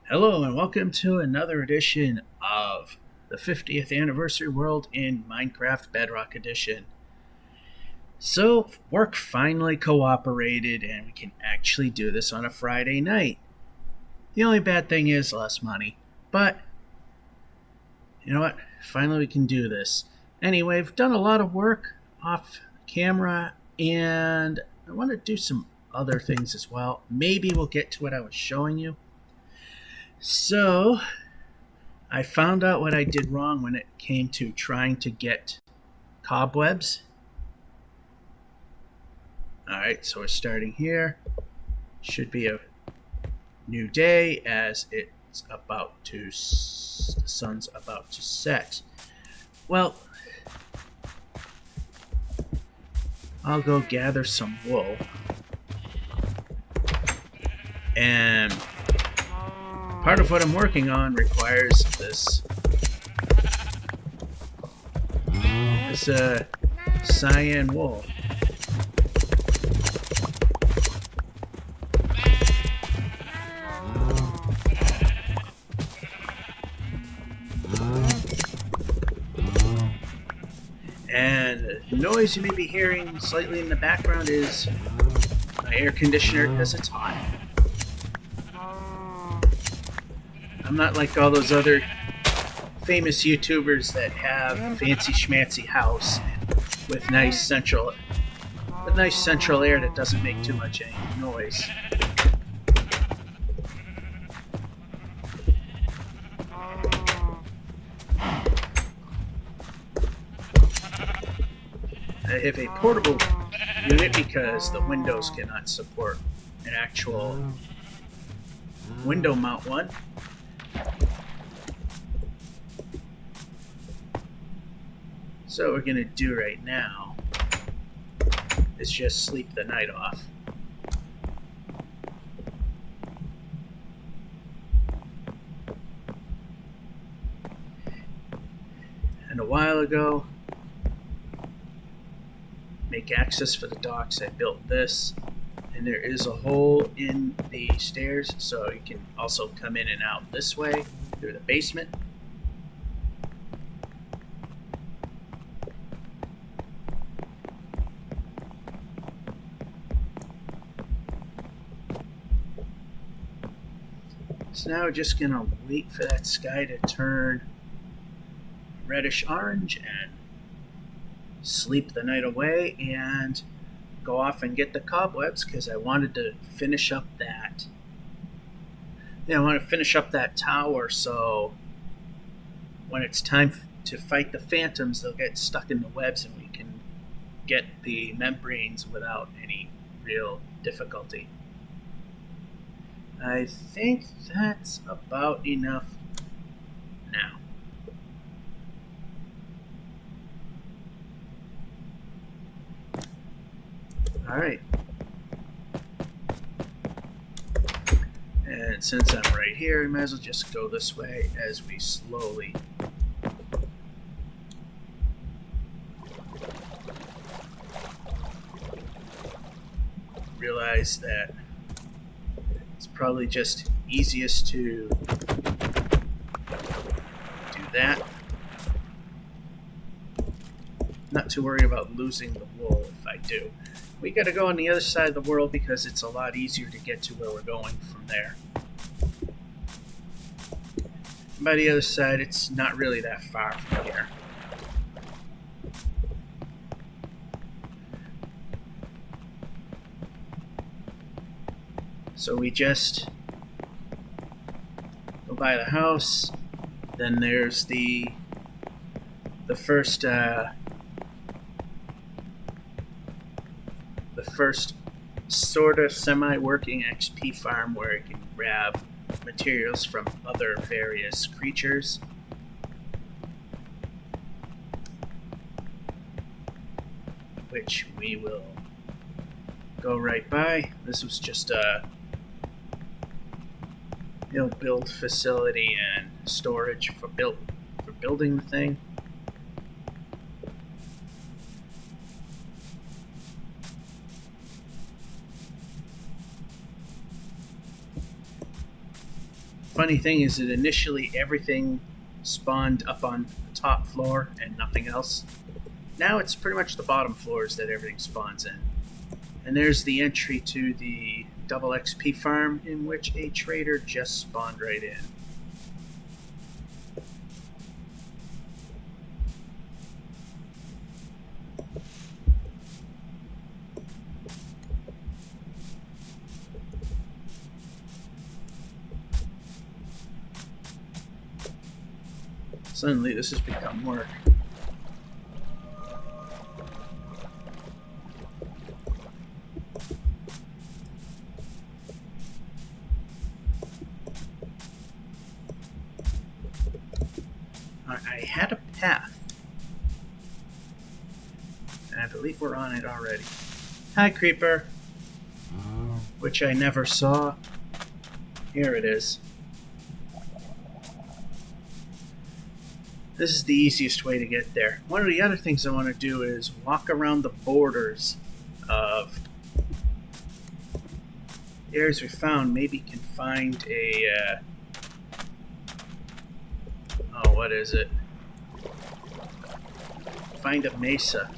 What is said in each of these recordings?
Hello and welcome to another edition of the 50th Anniversary World in Minecraft Bedrock Edition. So, work finally cooperated and we can actually do this on a Friday night. The only bad thing is less money, but you know what? Finally we can do this. Anyway, I've done a lot of work off camera and I want to do some other things as well. Maybe we'll get to what I was showing you. So, I found out what I did wrong when it came to trying to get cobwebs. Alright, so we're starting here. Should be a new day as the sun's about to set. Well, I'll go gather some wool. And part of what I'm working on requires this cyan wool. And the noise you may be hearing slightly in the background is my air conditioner because it's hot. I'm not like all those other famous YouTubers that have fancy schmancy house with nice central air that doesn't make too much any noise. I have a portable unit because the Windows cannot support an actual window mount one. So what we're going to do right now is just sleep the night off. And a while ago, make access for the docks, I built this, and there is a hole in the stairs, so you can also come in and out this way through the basement. So now we're just gonna wait for that sky to turn reddish orange and sleep the night away and go off and get the cobwebs because I wanted to finish up that. I want to finish up that tower so when it's time to fight the phantoms, they'll get stuck in the webs and we can get the membranes without any real difficulty. I think that's about enough now. Alright. And since I'm right here, I might as well just go this way as we slowly realize that it's probably just easiest to do that. Not to worry about losing the wool if I do. We gotta go on the other side of the world because it's a lot easier to get to where we're going from there. By the other side, it's not really that far from here. So we just go by the house, then there's the first sort of semi-working XP farm where you can grab materials from other various creatures. Which we will go right by. This was just a build facility and storage for building the thing. Funny thing is that initially everything spawned up on the top floor and nothing else. Now it's pretty much the bottom floors that everything spawns in. And there's the entry to the double XP farm in which a trader just spawned right in. Suddenly this has become work. I had a path, and I believe we're on it already. Hi, creeper. Which I never saw. Here it is. This is the easiest way to get there. One of the other things I want to do is walk around the borders of the areas we found. Maybe can find a... what is it? Find a Mesa.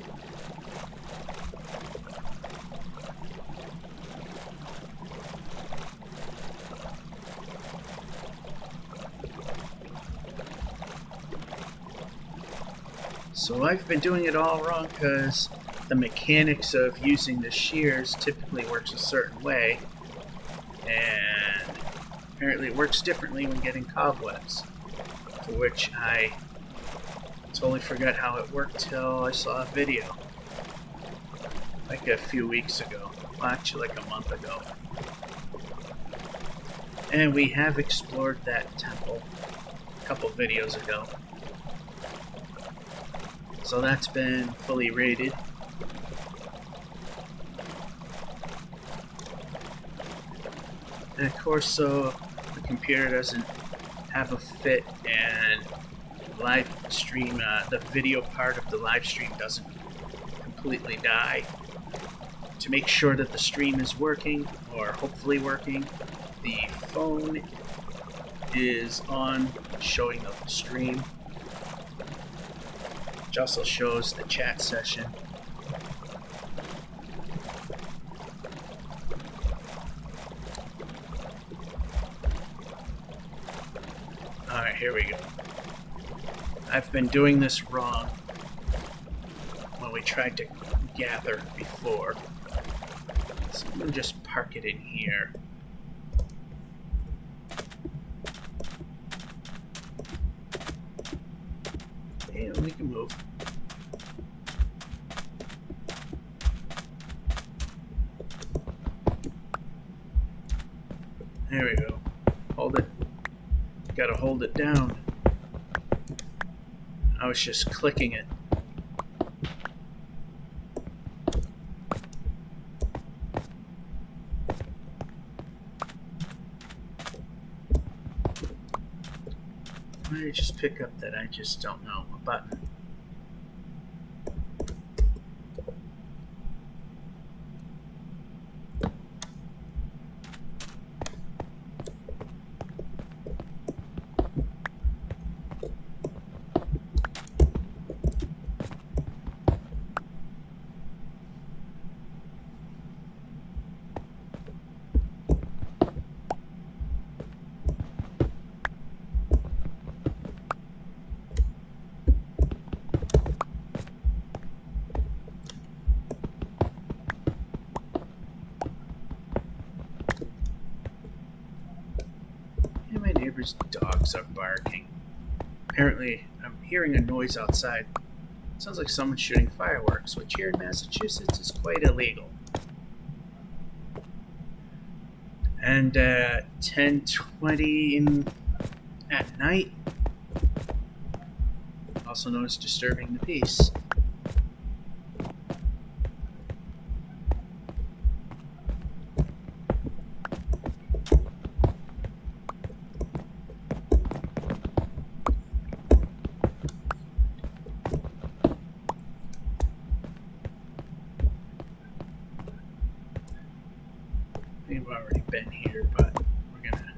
So I've been doing it all wrong because the mechanics of using the shears typically works a certain way, and apparently it works differently when getting cobwebs, for which I totally forgot how it worked till I saw a video like a few weeks ago, well, actually like a month ago. And we have explored that temple a couple videos ago. So that's been fully rated. And of course, so the computer doesn't have a fit and live stream, the video part of the live stream doesn't completely die. To make sure that the stream is working, or hopefully working, the phone is on showing the stream. Which also shows the chat session. Alright, here we go. I've been doing this wrong when we tried to gather before. So I'm going to just park it in here. And we can move. There we go. Hold it. Gotta hold it down. I was just clicking it. Why did I just pick up that I just don't know a button? My neighbor's dogs are barking. Apparently, I'm hearing a noise outside. Sounds like someone shooting fireworks, which here in Massachusetts is quite illegal. And 10:20 at night, also known as disturbing the peace. We've already been here, but we're gonna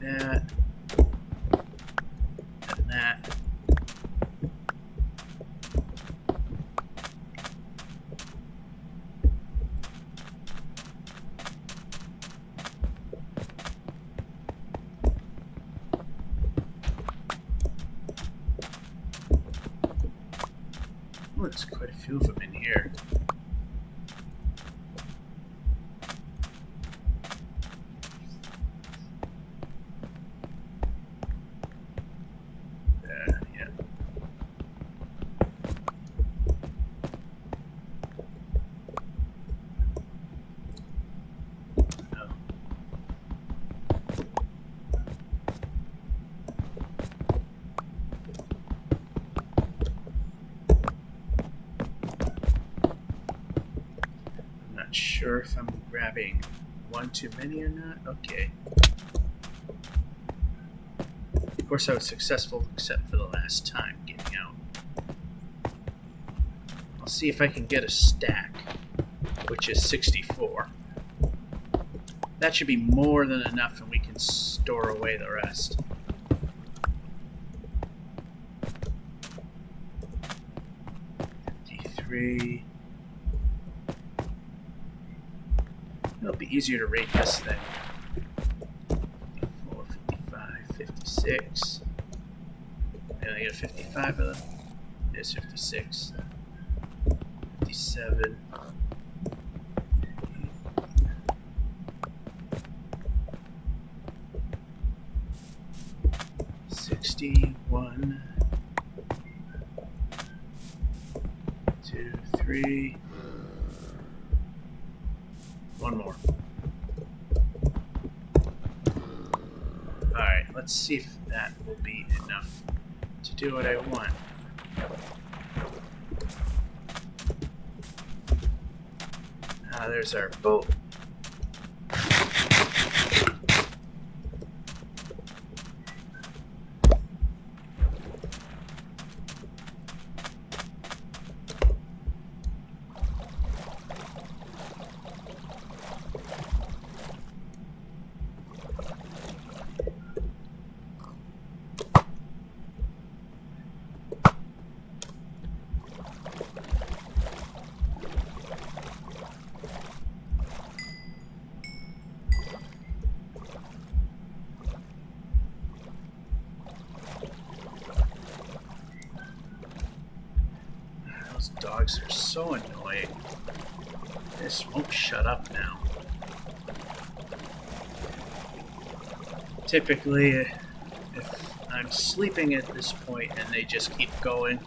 that. And that. Oh, there's quite a few of them in here. Yeah. No. Not sure if I'm grabbing one too many or not. Okay. Of course, I was successful except for the last time getting out. I'll see if I can get a stack, which is 64. That should be more than enough, and we can store away the rest. $53. It'll be easier to rate this thing. 54, 55, 56. And I get 55 of them. There's 56. 57. 61. 2, 3. One more. Alright, let's see if that will be enough to do what I want. There's our boat. Those dogs are so annoying. This won't shut up now. Typically, if I'm sleeping at this point and they just keep going,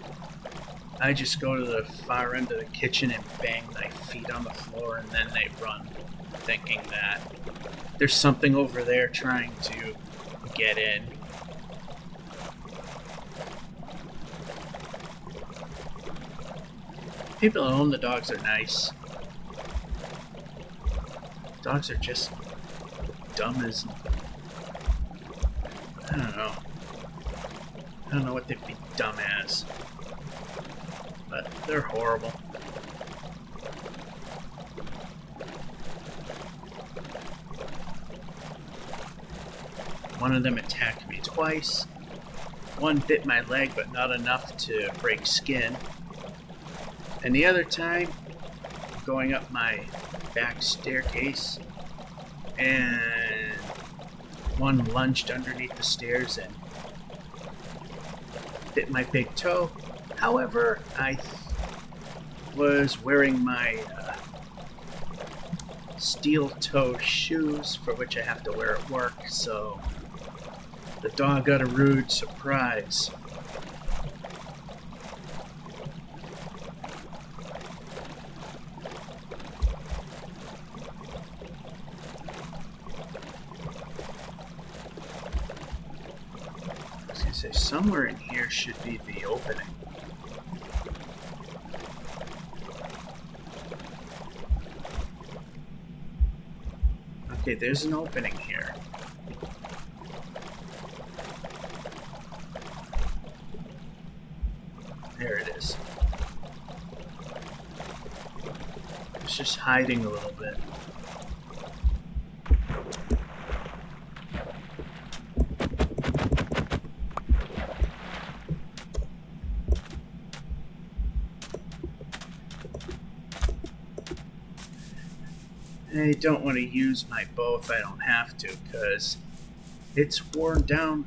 I just go to the far end of the kitchen and bang my feet on the floor, and then they run, thinking that there's something over there trying to get in. People who own the dogs are nice. Dogs are just dumb as... I don't know. I don't know what they'd be dumb as. But they're horrible. One of them attacked me twice. One bit my leg, but not enough to break skin. And the other time, going up my back staircase, and one lunged underneath the stairs and bit my big toe. However, I was wearing my steel toe shoes, for which I have to wear at work, so the dog got a rude surprise. I was going to say, somewhere in here should be the opening. Okay, there's an opening here. There it is. It's just hiding a little bit. I don't want to use my bow if I don't have to, because it's worn down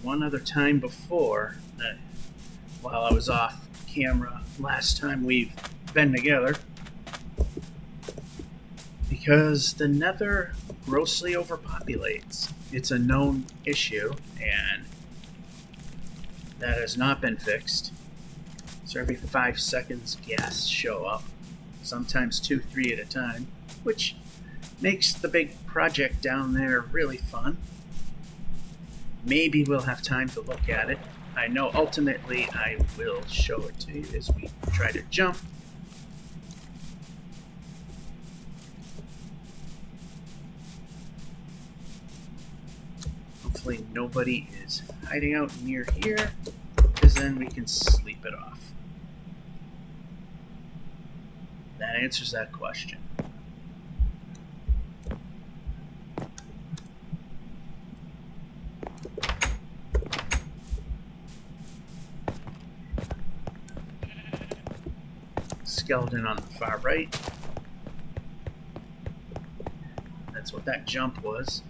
one other time before, while I was off camera last time we've been together, because the Nether grossly overpopulates. It's a known issue, and that has not been fixed. So every 5 seconds, ghasts show up, sometimes 2, 3 at a time, which makes the big project down there really fun. Maybe we'll have time to look at it. I know ultimately I will show it to you as we try to jump. Hopefully nobody is hiding out near here, because then we can sleep it off. That answers that question. Skeleton on the far right. That's what that jump was.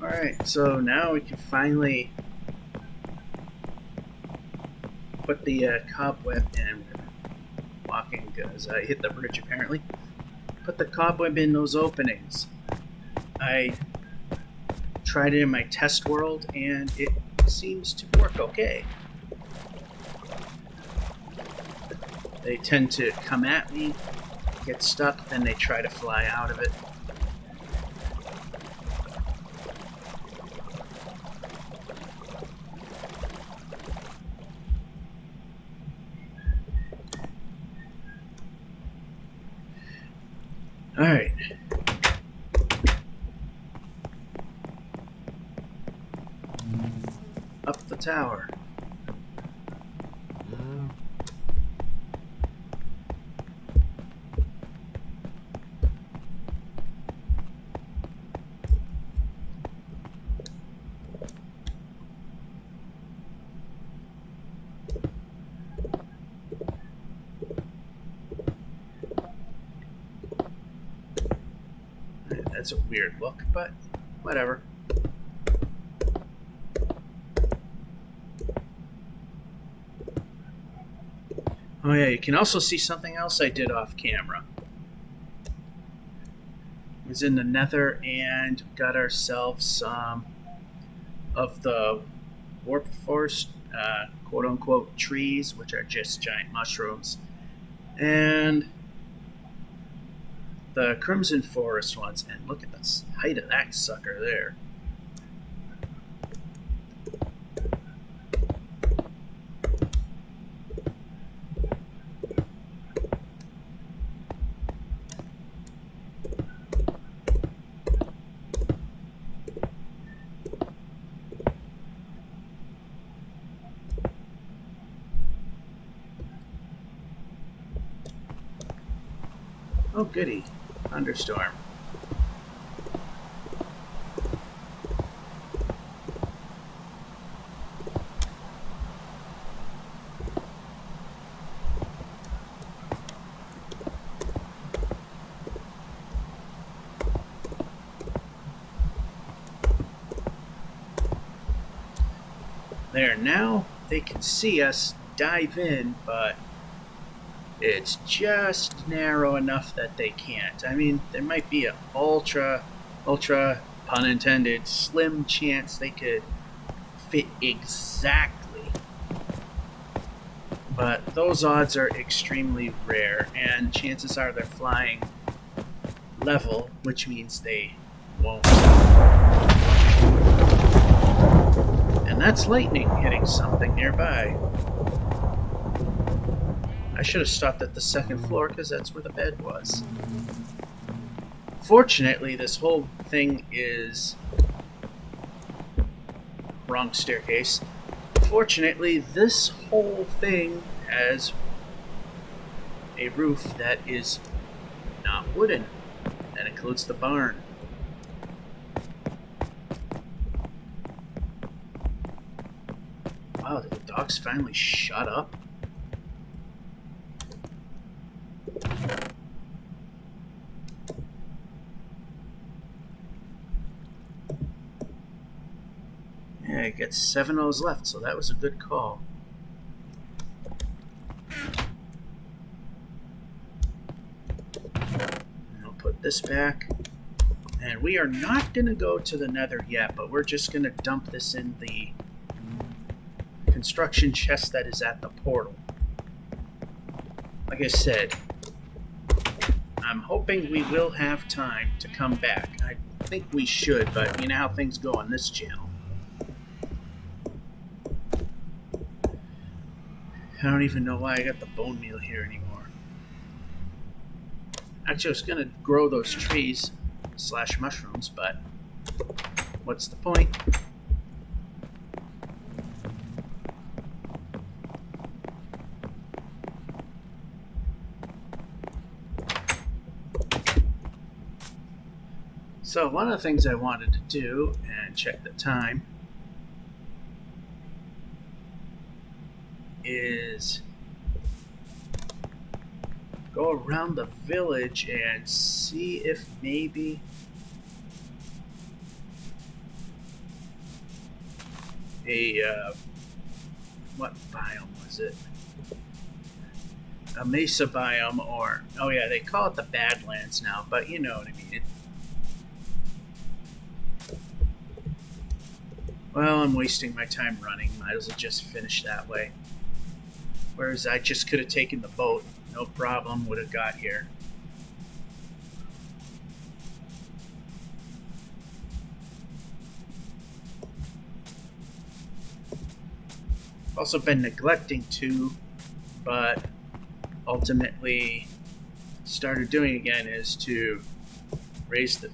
Alright, so now we can finally put the cobweb in. Walking because I hit the bridge apparently. Put the cobweb in those openings. I tried it in my test world and it seems to work okay. They tend to come at me, get stuck, then they try to fly out of it. Alright. Up the tower. That's a weird look, but whatever. Oh yeah, you can also see something else I did off camera. I was in the Nether and got ourselves some of the warp forest, quote-unquote trees, which are just giant mushrooms, and the Crimson Forest ones, and look at the height of that sucker there. Oh goody, thunderstorm. There, now they can see us dive in, but it's just narrow enough that they can't. I mean, there might be an ultra, pun intended, slim chance they could fit exactly. But those odds are extremely rare, and chances are they're flying level, which means they won't. And that's lightning hitting something nearby. I should have stopped at the second floor because that's where the bed was. Fortunately, this whole thing is... Wrong staircase. Fortunately, this whole thing has a roof that is not wooden. That includes the barn. Wow, did the dogs finally shut up? Yeah, I got 7 O's left, so that was a good call. And I'll put this back. And we are not going to go to the Nether yet, but we're just going to dump this in the construction chest that is at the portal. Like I said, I'm hoping we will have time to come back. I think we should, but you know how things go on this channel. I don't even know why I got the bone meal here anymore. Actually, I was going to grow those trees / mushrooms, but what's the point? So one of the things I wanted to do, and check the time, is go around the village and see if maybe what biome was it? A Mesa biome, or oh yeah, they call it the Badlands now, but you know what I mean. Well, I'm wasting my time running. Might as well just finish that way. Whereas I just could have taken the boat. No problem, would have got here. Also been neglecting to, but ultimately started doing again is to raise the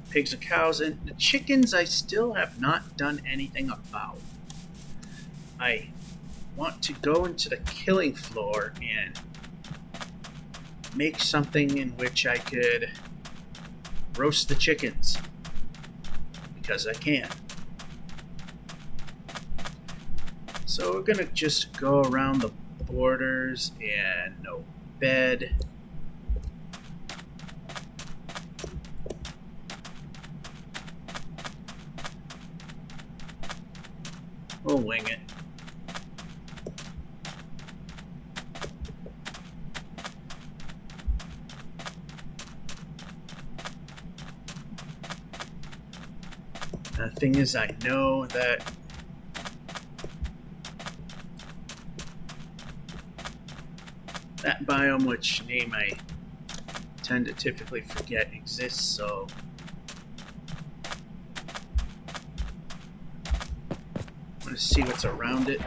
pigs and cows, and the chickens I still have not done anything about. I want to go into the killing floor and make something in which I could roast the chickens, because I can. So we're gonna just go around the borders and no bed. We'll wing it. The thing is, I know that that biome, which name I tend to typically forget, exists, so I'm going to see what's around it.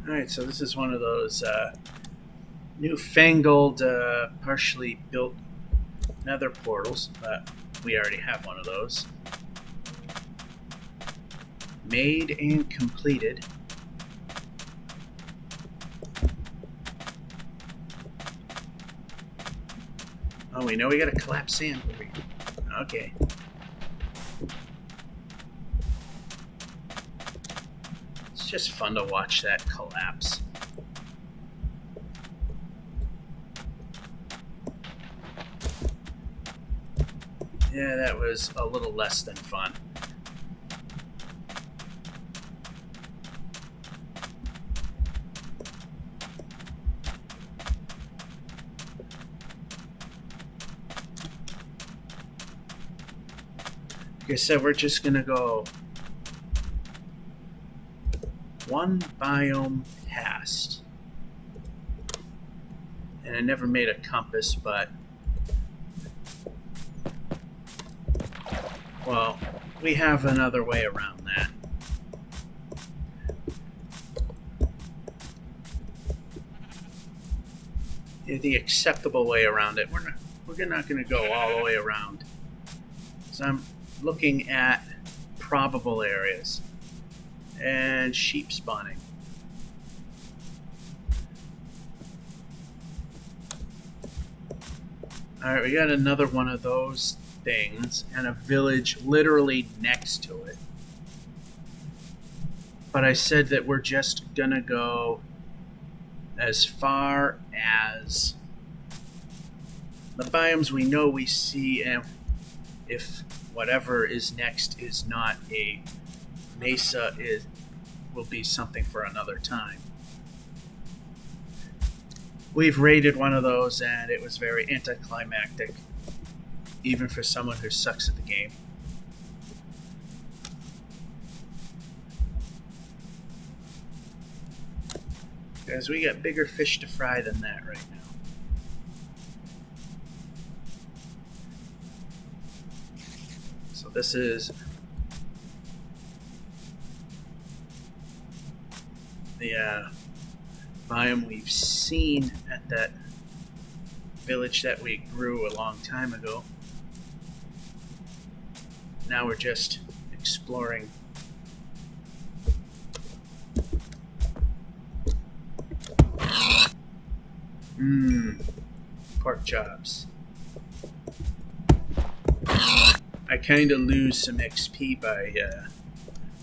Alright, so this is one of those newfangled, partially built nether portals, but we already have one of those. Made and completed. Oh, we know we gotta collapse sand. Okay. It's just fun to watch that collapse. Yeah, that was a little less than fun. Like I said, we're just gonna go one biome past. And I never made a compass, but... well, we have another way around that. The acceptable way around it. We're not going to go all the way around. So I'm looking at probable areas and sheep spawning. Alright, we got another one of those things and a village literally next to it. But I said that we're just gonna go as far as the biomes we know we see, and if whatever is next is not a Mesa, will be something for another time. We've raided one of those and it was very anticlimactic, even for someone who sucks at the game. Guys, we got bigger fish to fry than that right now. So this is the biome we've seen at that village that we grew a long time ago. Now we're just exploring. Pork chops. I kind of lose some XP by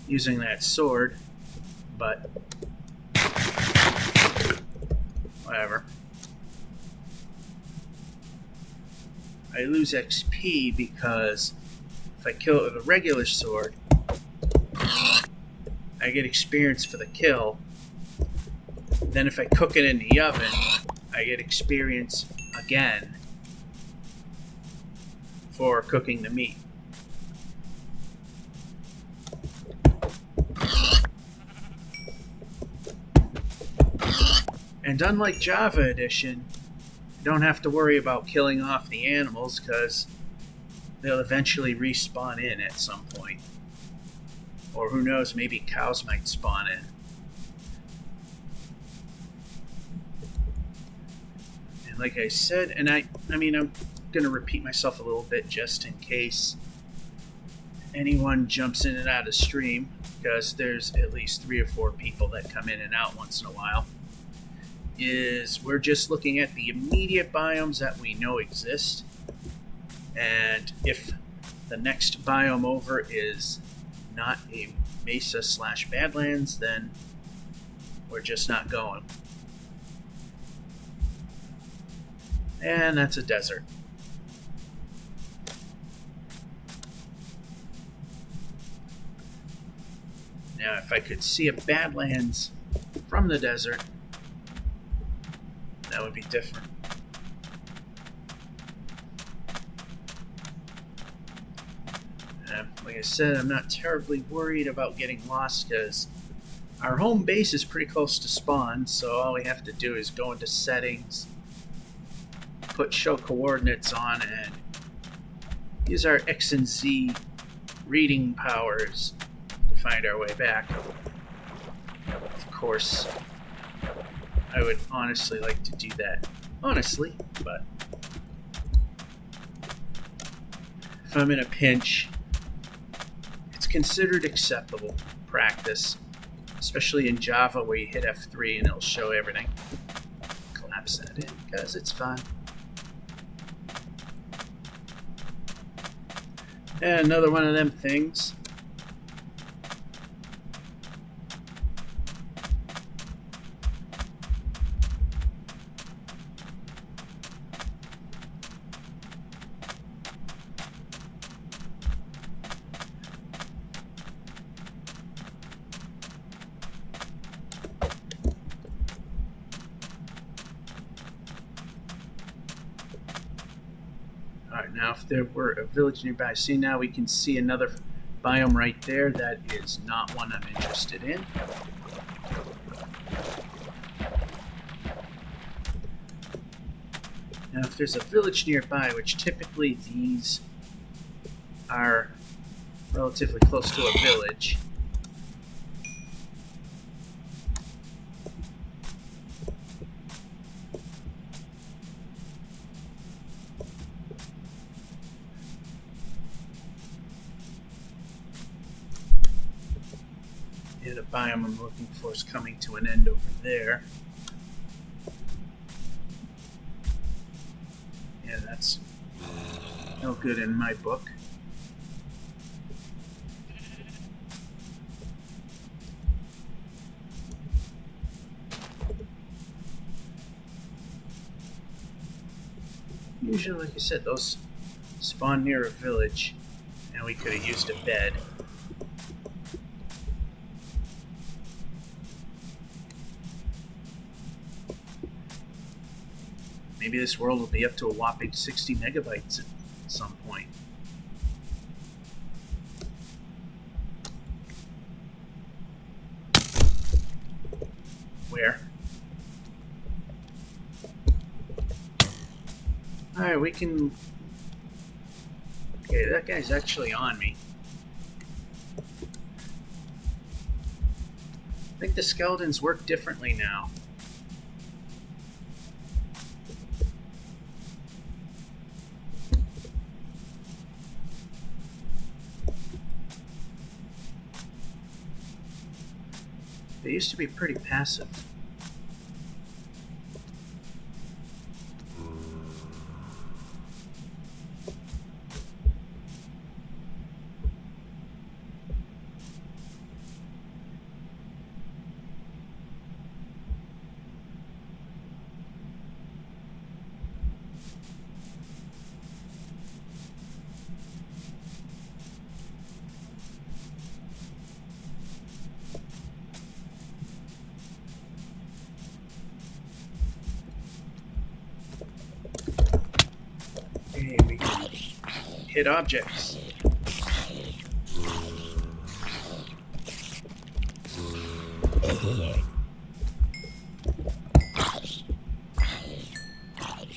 using that sword, but whatever. I lose XP because if I kill it with a regular sword, I get experience for the kill. Then if I cook it in the oven, I get experience again for cooking the meat. And unlike Java Edition, you don't have to worry about killing off the animals because they'll eventually respawn in at some point. Or who knows, maybe cows might spawn in. And like I said, and I mean, I'm going to repeat myself a little bit just in case anyone jumps in and out of stream, because there's at least 3 or 4 people that come in and out once in a while. Is we're just looking at the immediate biomes that we know exist, and if the next biome over is not a Mesa / Badlands, then we're just not going. And that's a desert. Now if I could see a Badlands from the desert, that would be different. Like I said, I'm not terribly worried about getting lost because our home base is pretty close to spawn, so all we have to do is go into settings, put show coordinates on, and use our X and Z reading powers to find our way back. Of course, I would honestly like to do that. Honestly, but if I'm in a pinch, it's considered acceptable practice, especially in Java where you hit F3 and it'll show everything. Collapse that in, because it's fun. And another one of them things. Alright, now if there were a village nearby, see now we can see another biome right there that is not one I'm interested in. Now, if there's a village nearby, which typically these are relatively close to a village, yeah, the biome I'm looking for is coming to an end over there. Yeah, that's no good in my book. Usually, like I said, those spawn near a village, and we could have used a bed. Maybe this world will be up to a whopping 60 megabytes at some point. Where? Alright, we can... Okay, that guy's actually on me. I think the skeletons work differently now. They used to be pretty passive. Hey, we can hit objects.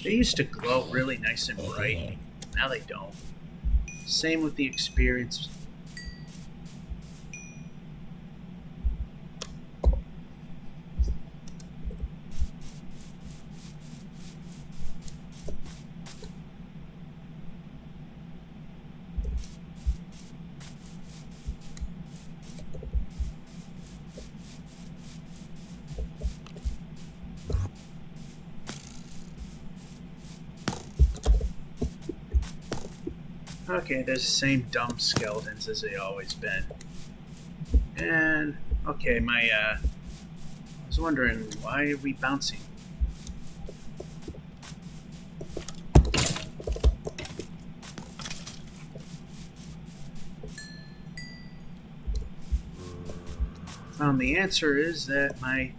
They used to glow really nice and bright. Now they don't. Same with the experience. Okay, there's the same dumb skeletons as they always been. And, okay, I was wondering, why are we bouncing? Found the answer is that my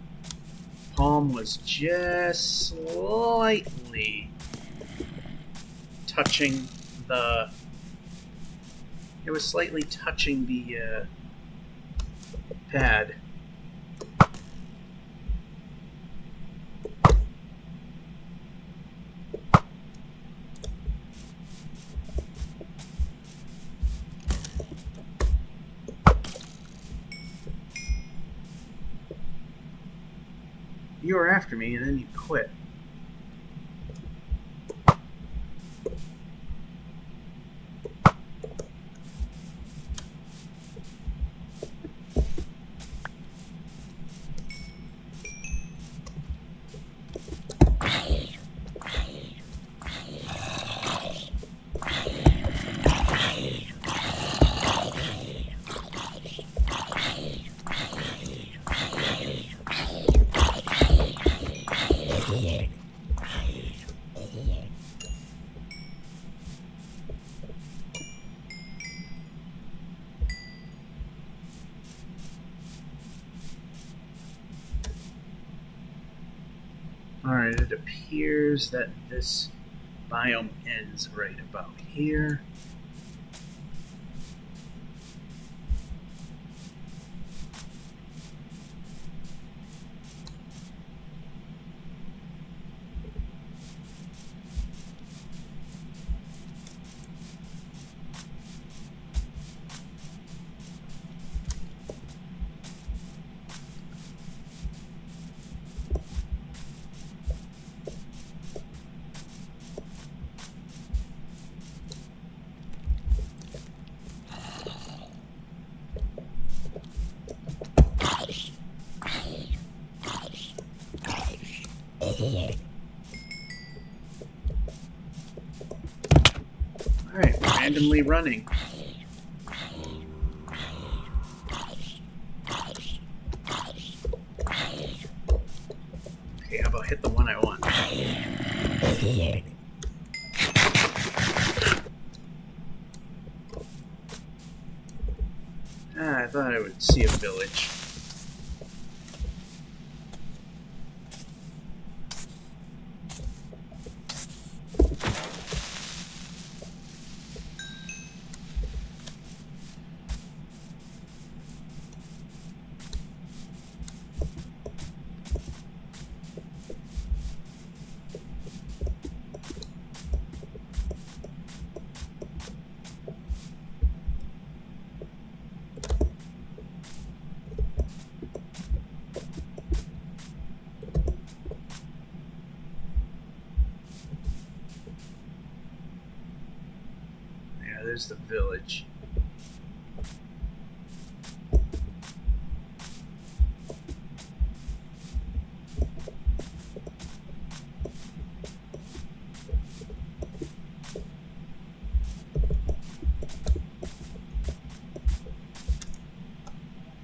palm was just slightly touching the... It was slightly touching the pad. You were after me and then you quit. Alright, it appears that this biome ends right about here. Alright, randomly running. Okay, how about hit the one I want? I thought I would see a village. There's the village.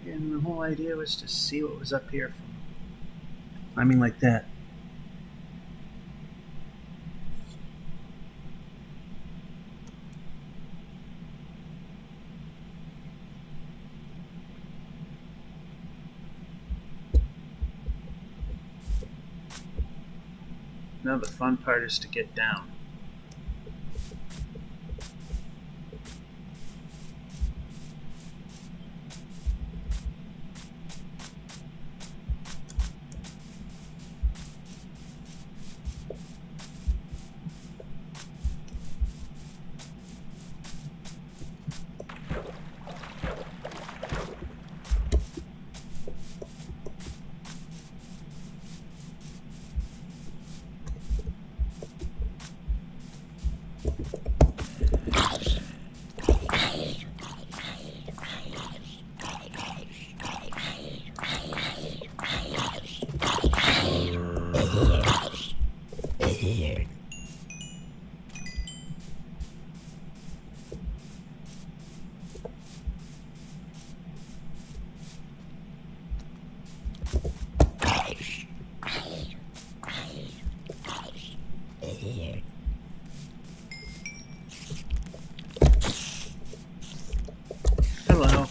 And the whole idea was to see what was up here from climbing like that. Now the fun part is to get down. Hello.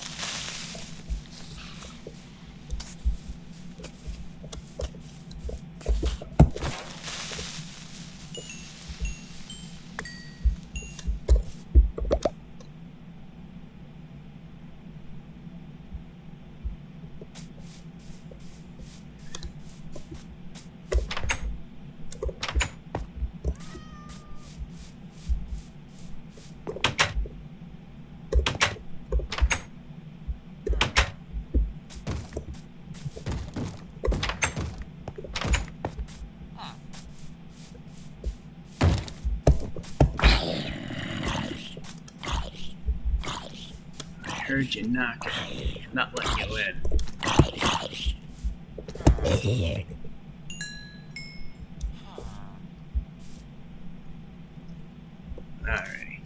Heard you knocking. Not letting you in. Alrighty.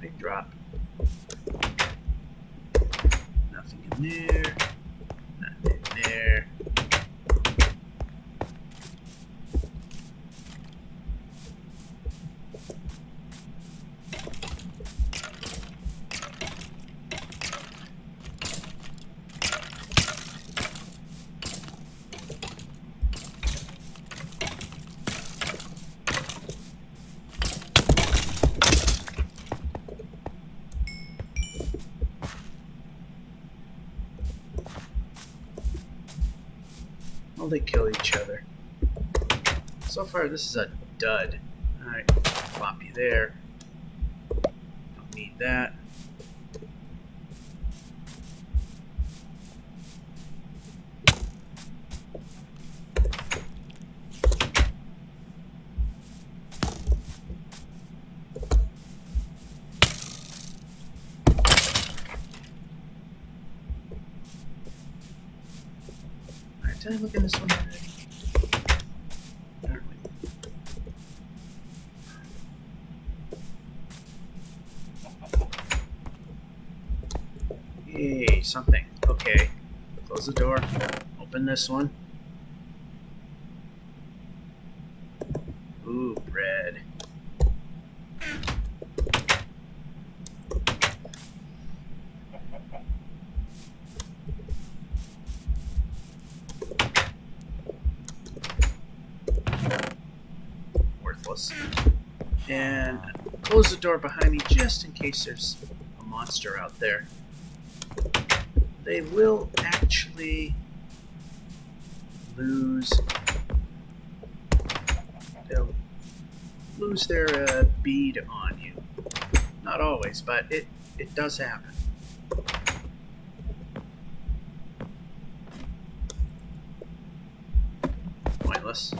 Big drop. Nothing in there. Nothing in there. Well, they kill each other. So far, this is a dud. Alright, plop you there. Don't need that. Did I look in this one already? Apparently. Hey, something. Okay. Close the door. Open this one. Ooh, bread. Worthless. And close the door behind me just in case there's a monster out there. They will actually lose. They'll lose their bead on you. Not always, but it does happen. Pointless.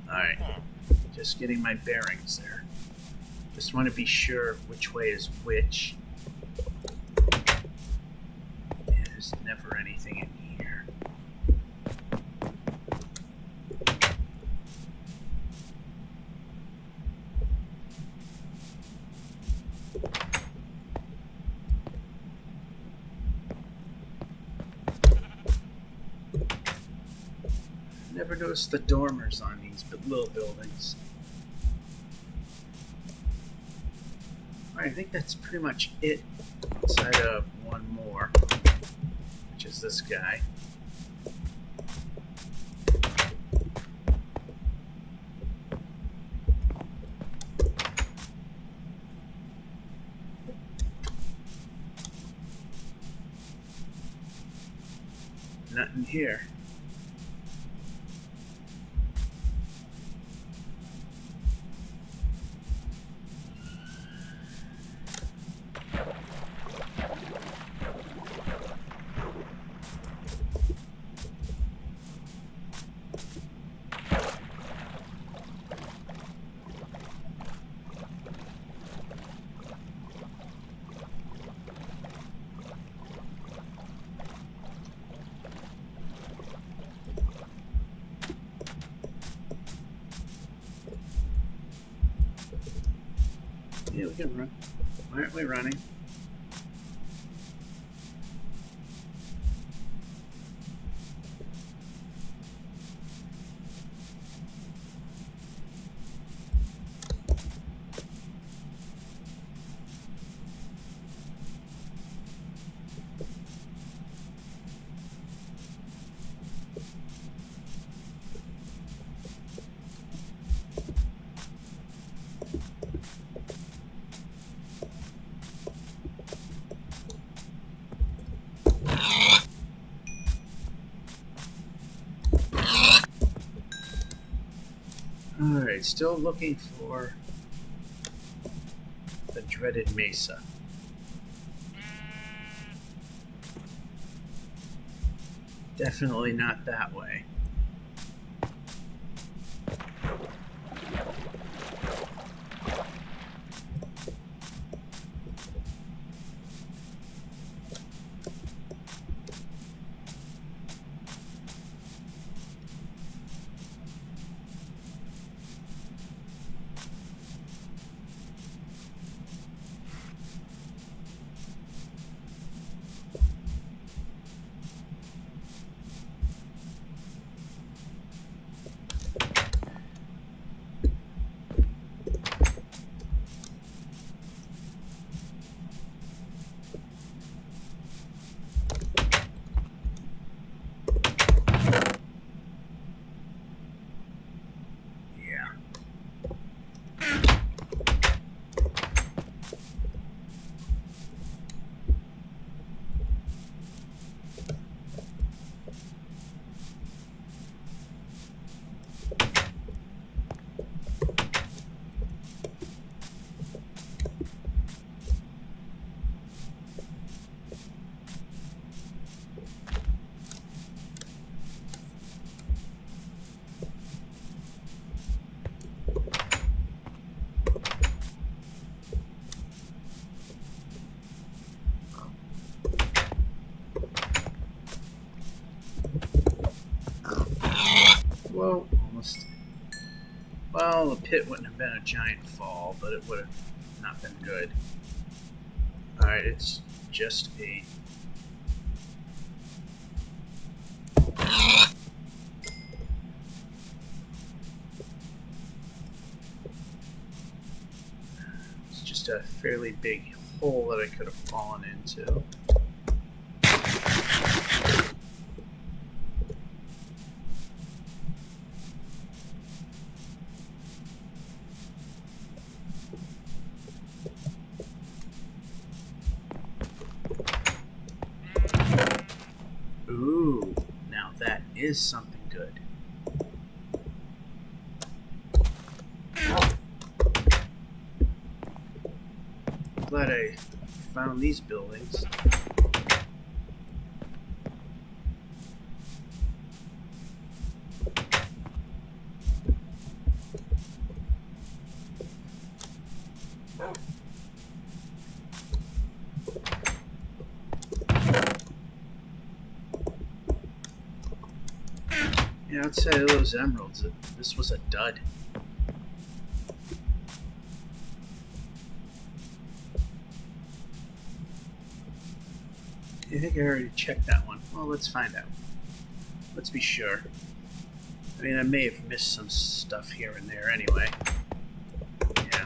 Alright. Just getting my bearings there. Just want to be sure which way is which. There's never anything in here. Never noticed the dormers on these little buildings. Alright, I think that's pretty much it outside of one more, which is this guy. Nothing here. Yeah, we can run. Why aren't we running? Alright, still looking for the dreaded Mesa. Definitely not that way. Well, the pit wouldn't have been a giant fall, but it would have not been good. Alright, it's just a... It's just a fairly big hole that I could have fallen into. Ooh, now that is something good. Glad I found these buildings. Yeah, outside of those emeralds, this was a dud. I think I already checked that one. Well, let's find out. Let's be sure. I mean, I may have missed some stuff here and there anyway. Yeah.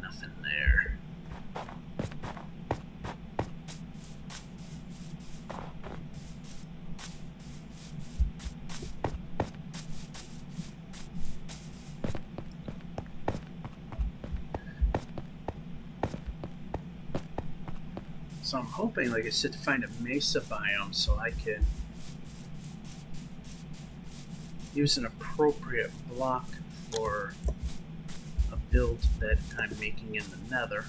Nothing there. So I'm hoping, like I said, to find a Mesa biome so I can use an appropriate block for a build that I'm making in the Nether.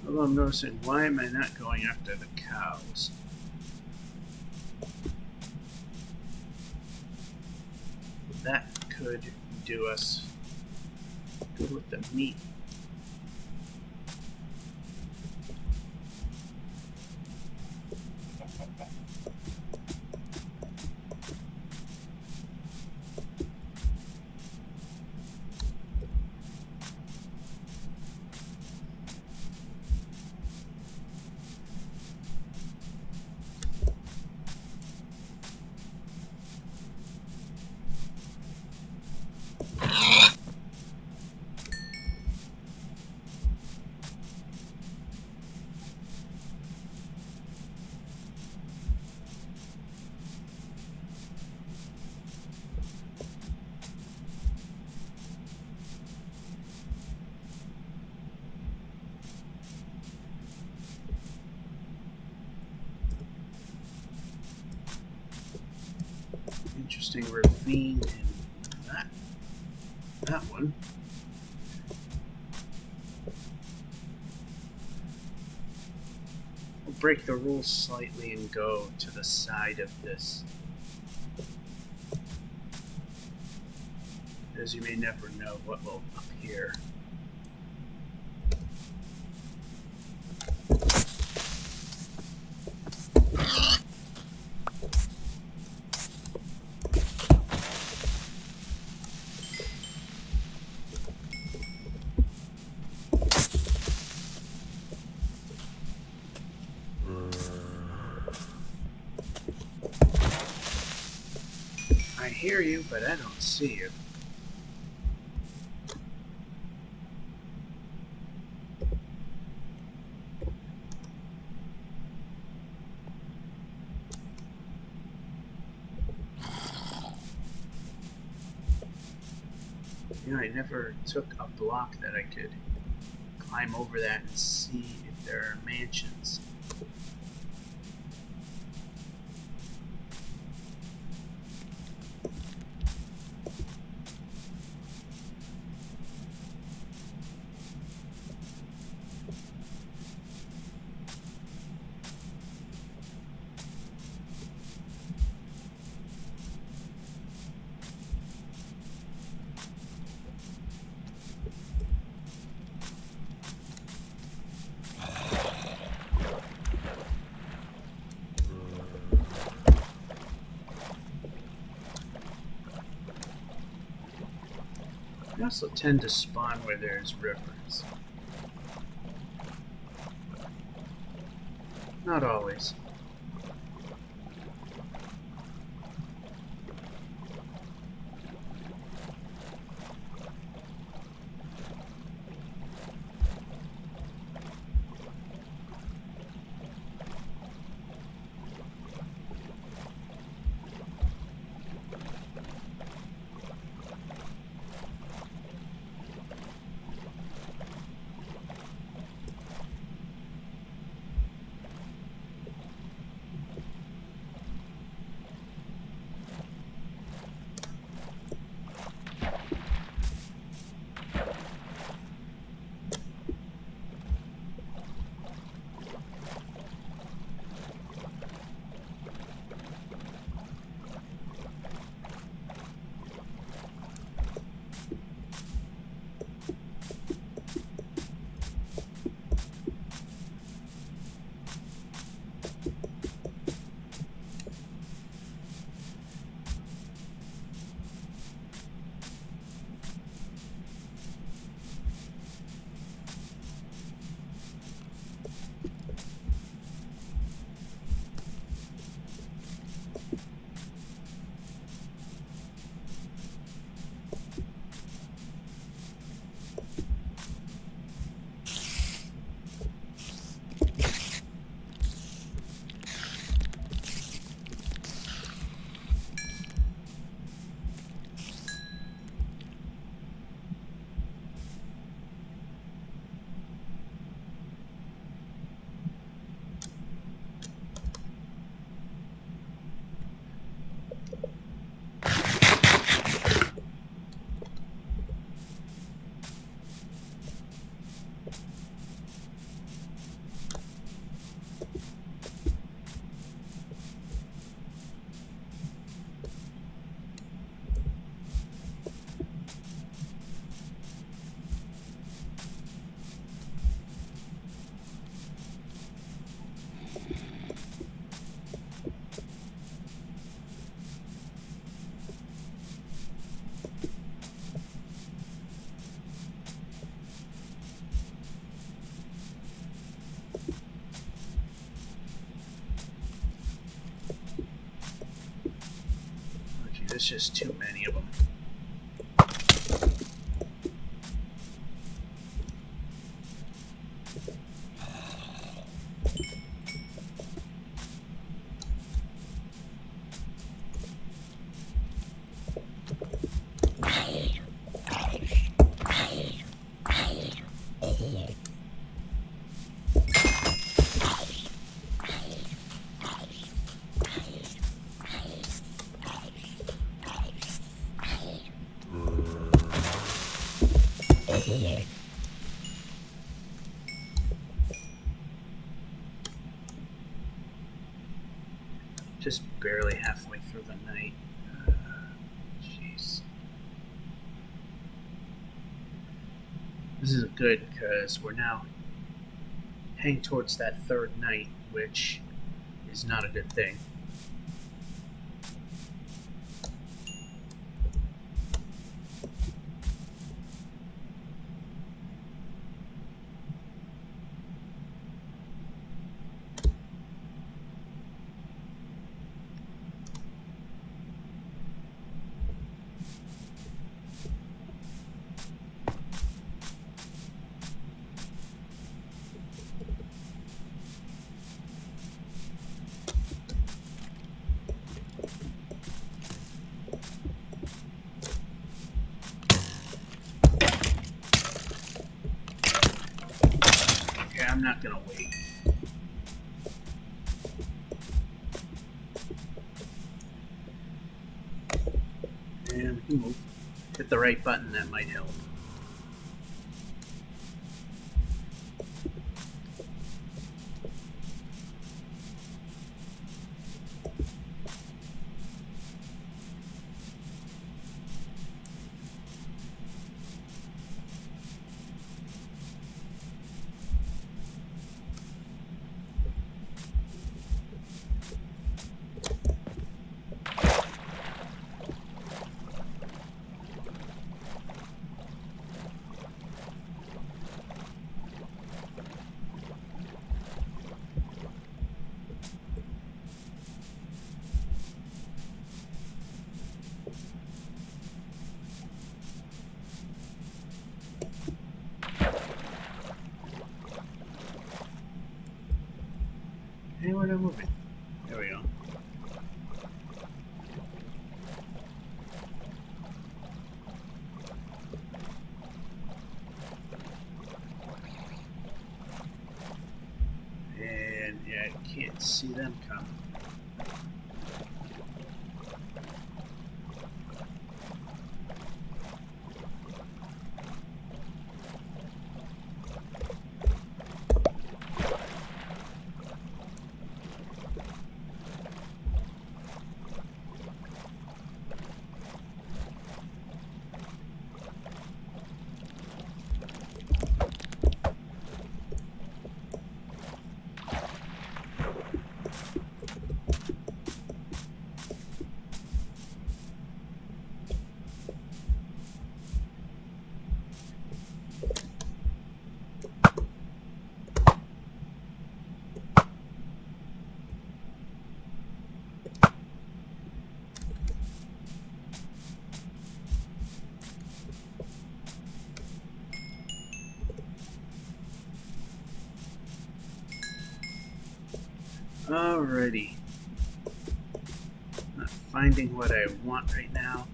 Although I'm noticing, why am I not going after the cows? That could do us good with the meat. interesting ravine in that one. We'll break the rules slightly and go to the side of this, as you may never know what will appear. I hear you, but I don't see you. You know, I never took a block that I could climb over that and see if there are mansions. They also tend to spawn where there's rivers. Not always. There's just too many of them. Just barely halfway through the night. Jeez. This is good because we're now heading towards that third night, which is not a good thing. I'm not gonna wait. And we can move. Hit the right button, that might help. Hey, we're not moving. There we go. And yeah, I can't see them coming. Alrighty. Not finding what I want right now.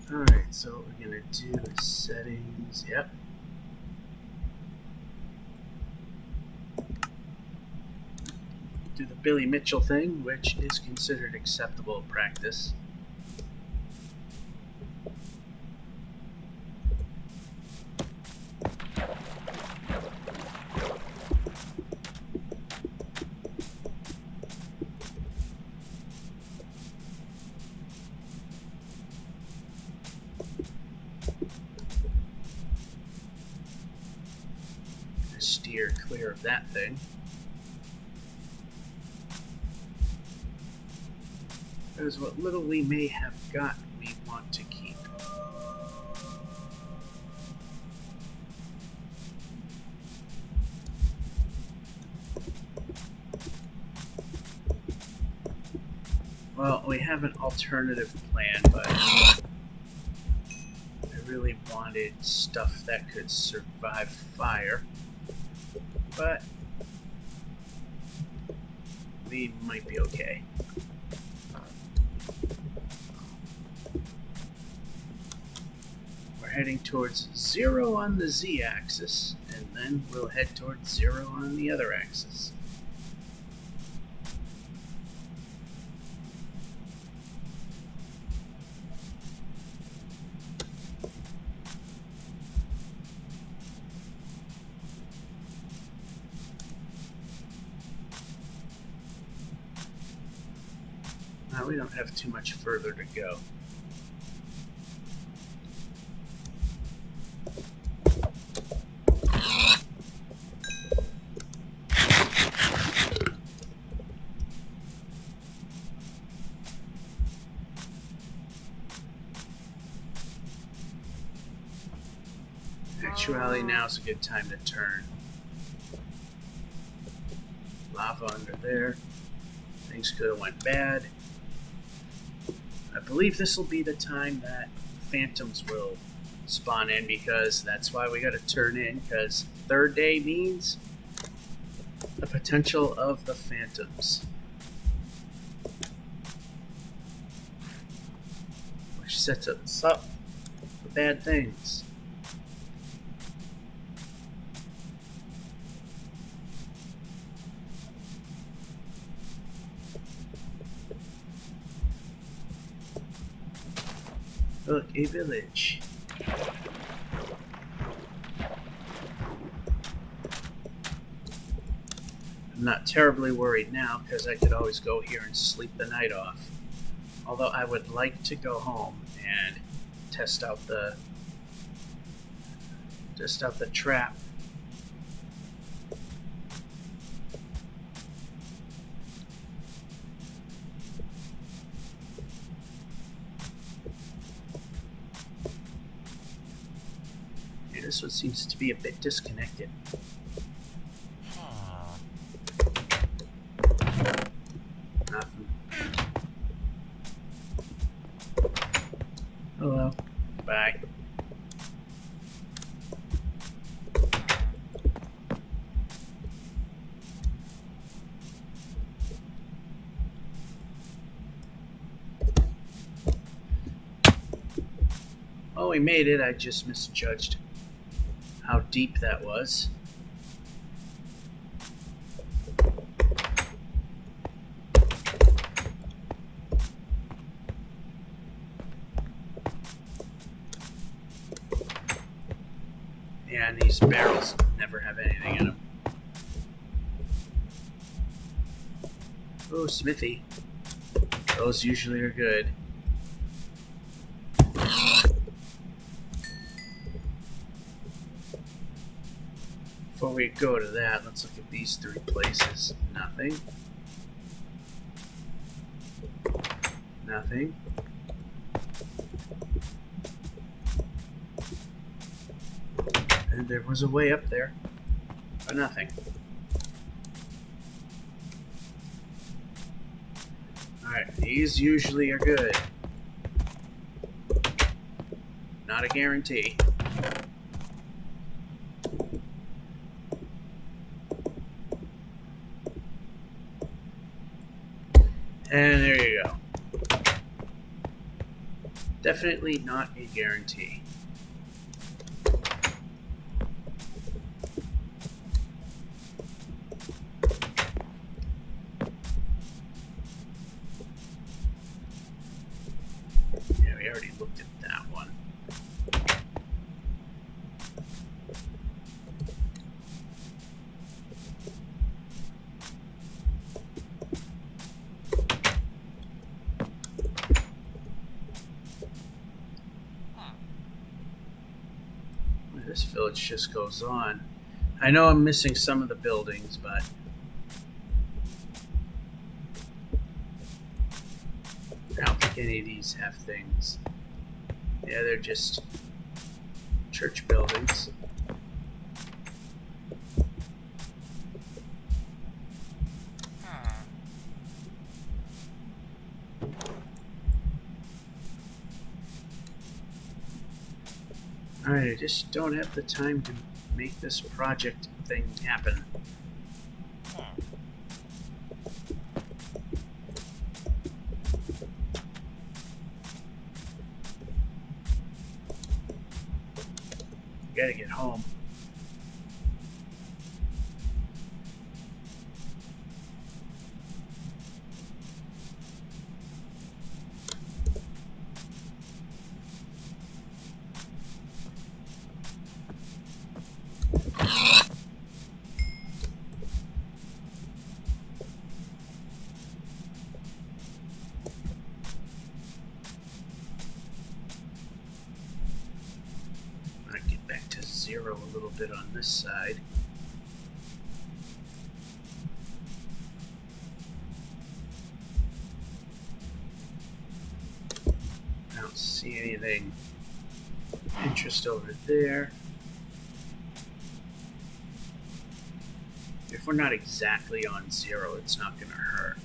Alright, so what we're gonna do is settings, yep. Do the Billy Mitchell thing, which is considered acceptable practice. steer clear of that thing. Because what little we may have got, we want to keep. Well, we have an alternative plan, but I really wanted stuff that could survive fire. But we might be okay. We're heading towards 0 on the z-axis, and then we'll head towards 0 on the other axis. Now we don't have too much further to go. Actually, now's a good time to turn. Lava under there. Things could have went bad. I believe this will be the time that phantoms will spawn in, because that's why we gotta turn in, because third day means the potential of the phantoms. Which sets us up for bad things. Look, a village. I'm not terribly worried now, because I could always go here and sleep the night off. Although I would like to go home and test out the trap. This one seems to be a bit disconnected. Nothing. Hello. Bye. Oh, we made it. I just misjudged how deep that was. Yeah, and these barrels never have anything in them. Oh, smithy. Those usually are good. Before we go to that, let's look at these 3 places. Nothing. Nothing. And there was a way up there, but nothing. Alright, these usually are good. Not a guarantee. And there you go. Definitely not a guarantee. Yeah, we already looked at that one. This village just goes on. I know I'm missing some of the buildings, but I don't think any of these have things. Yeah, they're just church buildings. Alright, I just don't have the time to make this project thing happen. Gotta get home. Get back to 0 a little bit on this side. I don't see anything interest over there. If we're not exactly on 0, it's not going to hurt.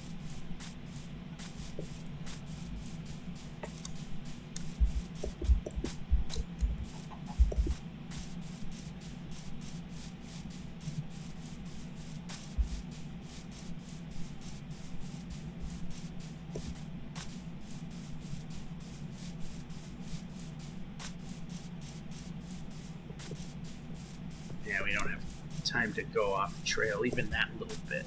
Yeah, we don't have time to go off trail, even that little bit.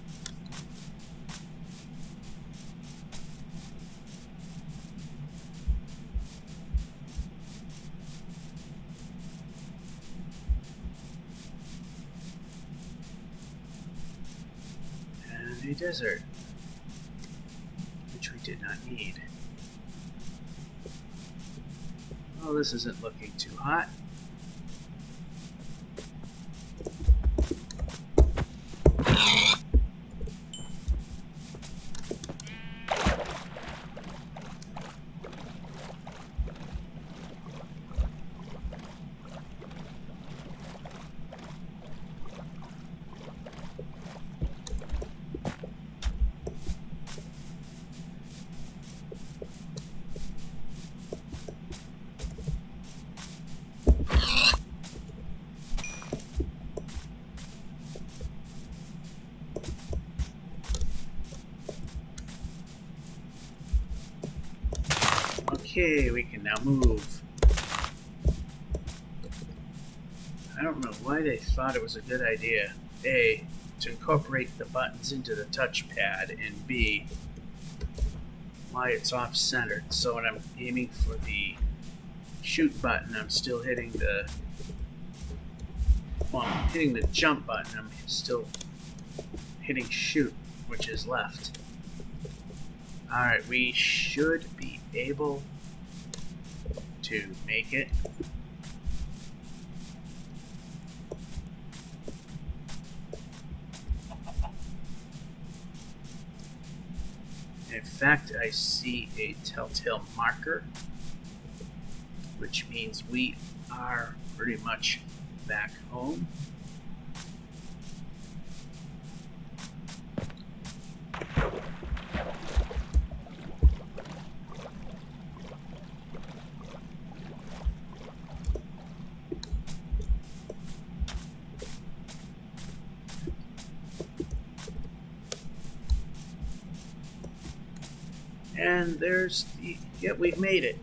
And a desert, which we did not need. Well, this isn't looking too hot. Okay, we can now move. I don't know why they thought it was a good idea, A, to incorporate the buttons into the touchpad, and B, why it's off-centered. So when I'm aiming for the shoot button, I'm still hitting the... Well, I'm hitting the jump button, I'm still hitting shoot, which is left. Alright, we should be able to make it. In fact, I see a telltale marker, which means we are pretty much back home. And there's the... Yep, we've made it.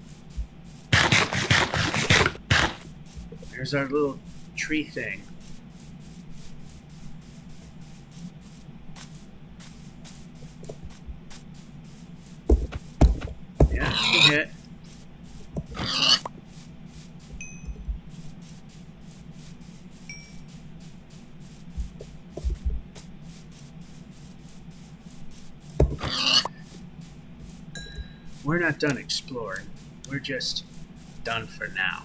There's our little tree thing. Yeah, we hit. We're not done exploring. We're just done for now.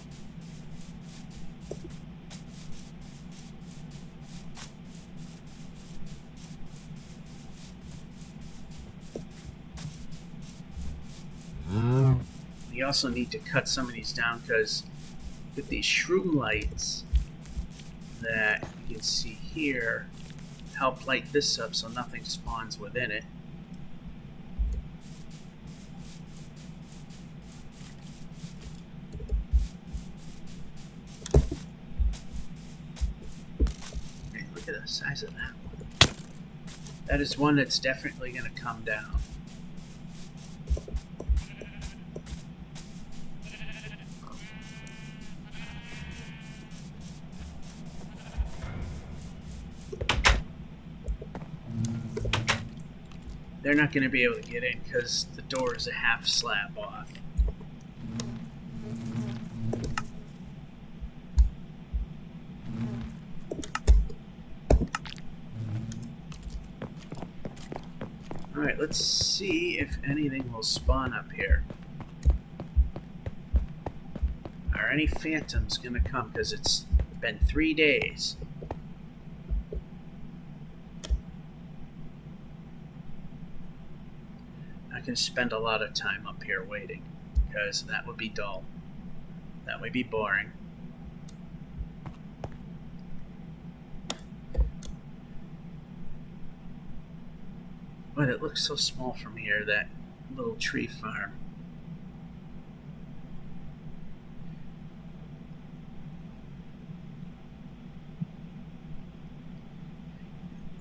also need to cut some of these down because with these shroom lights that you can see here help light this up so nothing spawns within it. Hey, look at the size of that one. That is one that's definitely going to come down. They're not going to be able to get in because the door is a half slab off. Alright, let's see if anything will spawn up here. Are any phantoms going to come? Because it's been 3 days. I can spend a lot of time up here waiting, because that would be dull. That would be boring. But it looks so small from here, that little tree farm.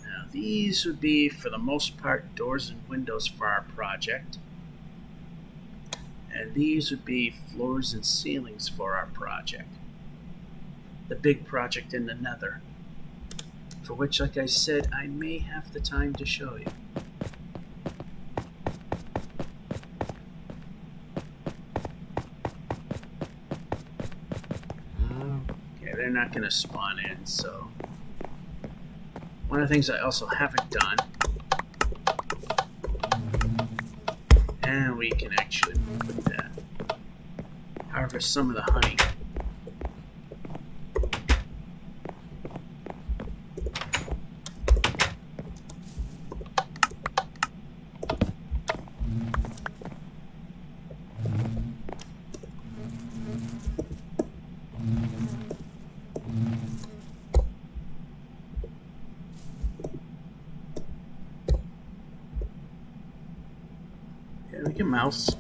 Now these would be, for the most part, doors and windows for our project. And these would be floors and ceilings for our project. The big project in the Nether. For which, like I said, I may have the time to show you. Okay, they're not going to spawn in, so... One of the things I also haven't done... And we can actually put that. Harvest some of the honey. Yeah, we can mouse.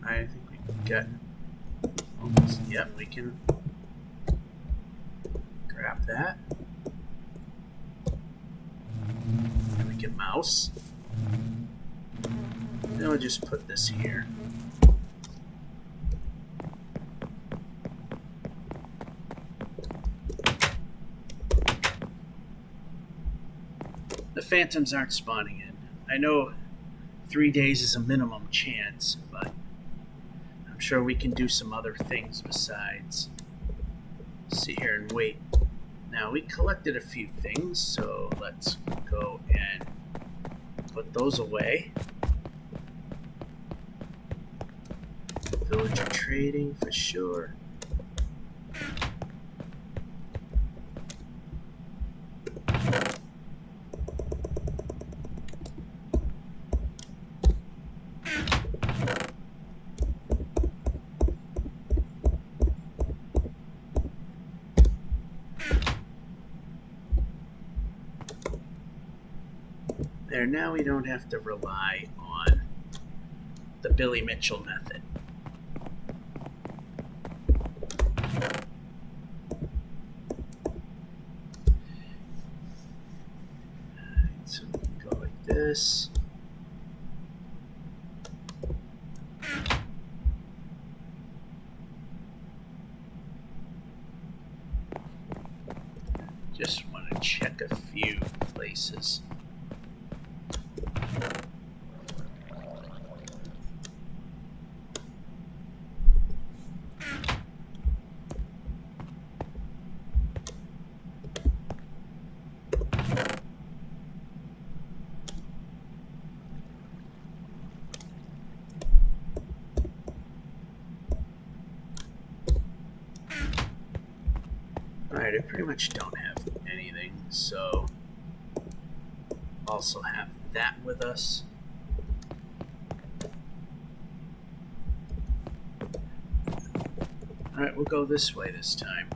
I think we got almost, yep, we can grab that. And we can mouse. Then we'll just put this here. The phantoms aren't spawning in. I know 3 days is a minimum chance, but I'm sure we can do some other things besides sit here and wait. Now, we collected a few things, so let's go and put those away. Villager trading for sure. There, now we don't have to rely on the Billy Mitchell method. Alright, so we can go like this. Just want to check a few places. Alright, I pretty much don't have anything, so also have that with us. Alright, we'll go this way this time.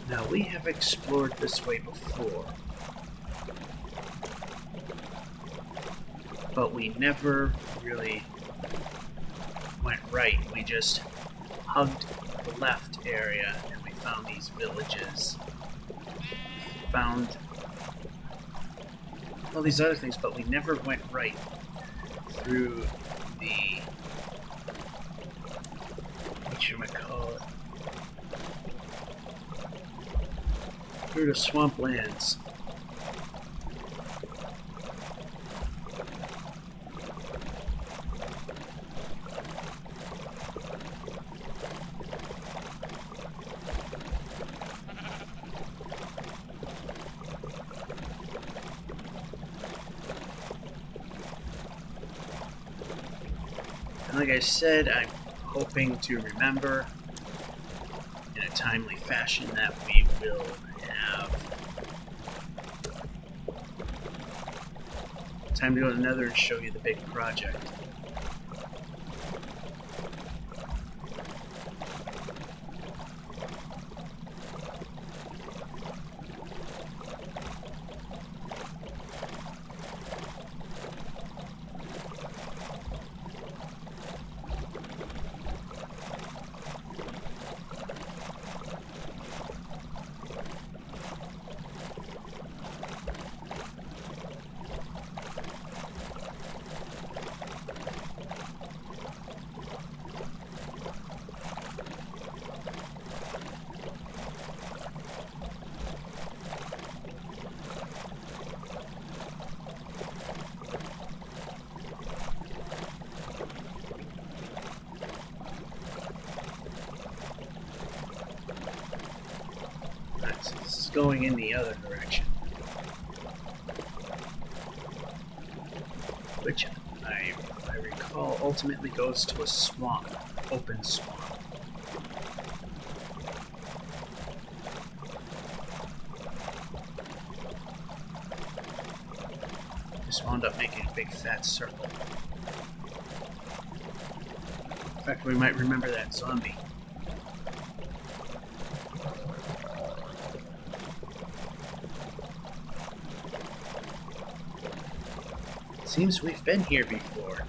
Now, we have explored this way before, but we never really went right. We just hugged the left area and we found these villages. Found all these other things, but we never went right through the... whatchamacallit? Through the swamplands. And like I said, I'm hoping to remember in a timely fashion that we will have time to go to the Nether and show you the big project. So this is going in the other direction, which if I recall, ultimately goes to a swamp, open swamp. Just wound up making a big fat circle. In fact, we might remember that zombie. Seems we've been here before.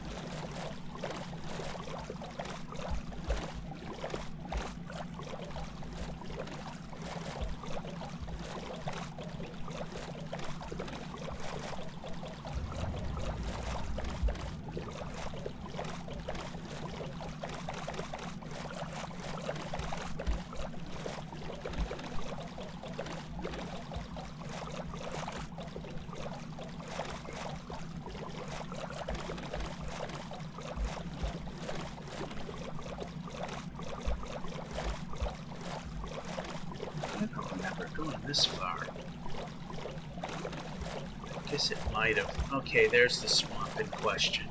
I don't remember going this far. I guess it might have. Okay, there's the swamp in question.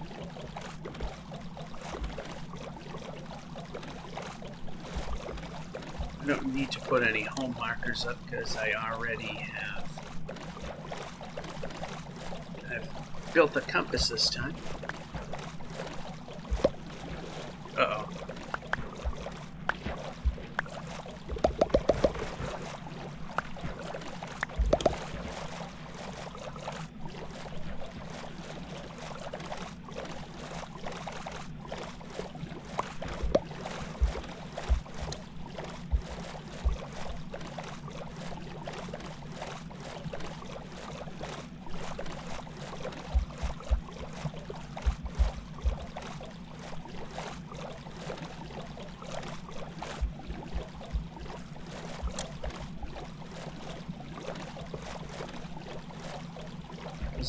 I don't need to put any home markers up because I already have. I've built a compass this time. Uh-oh.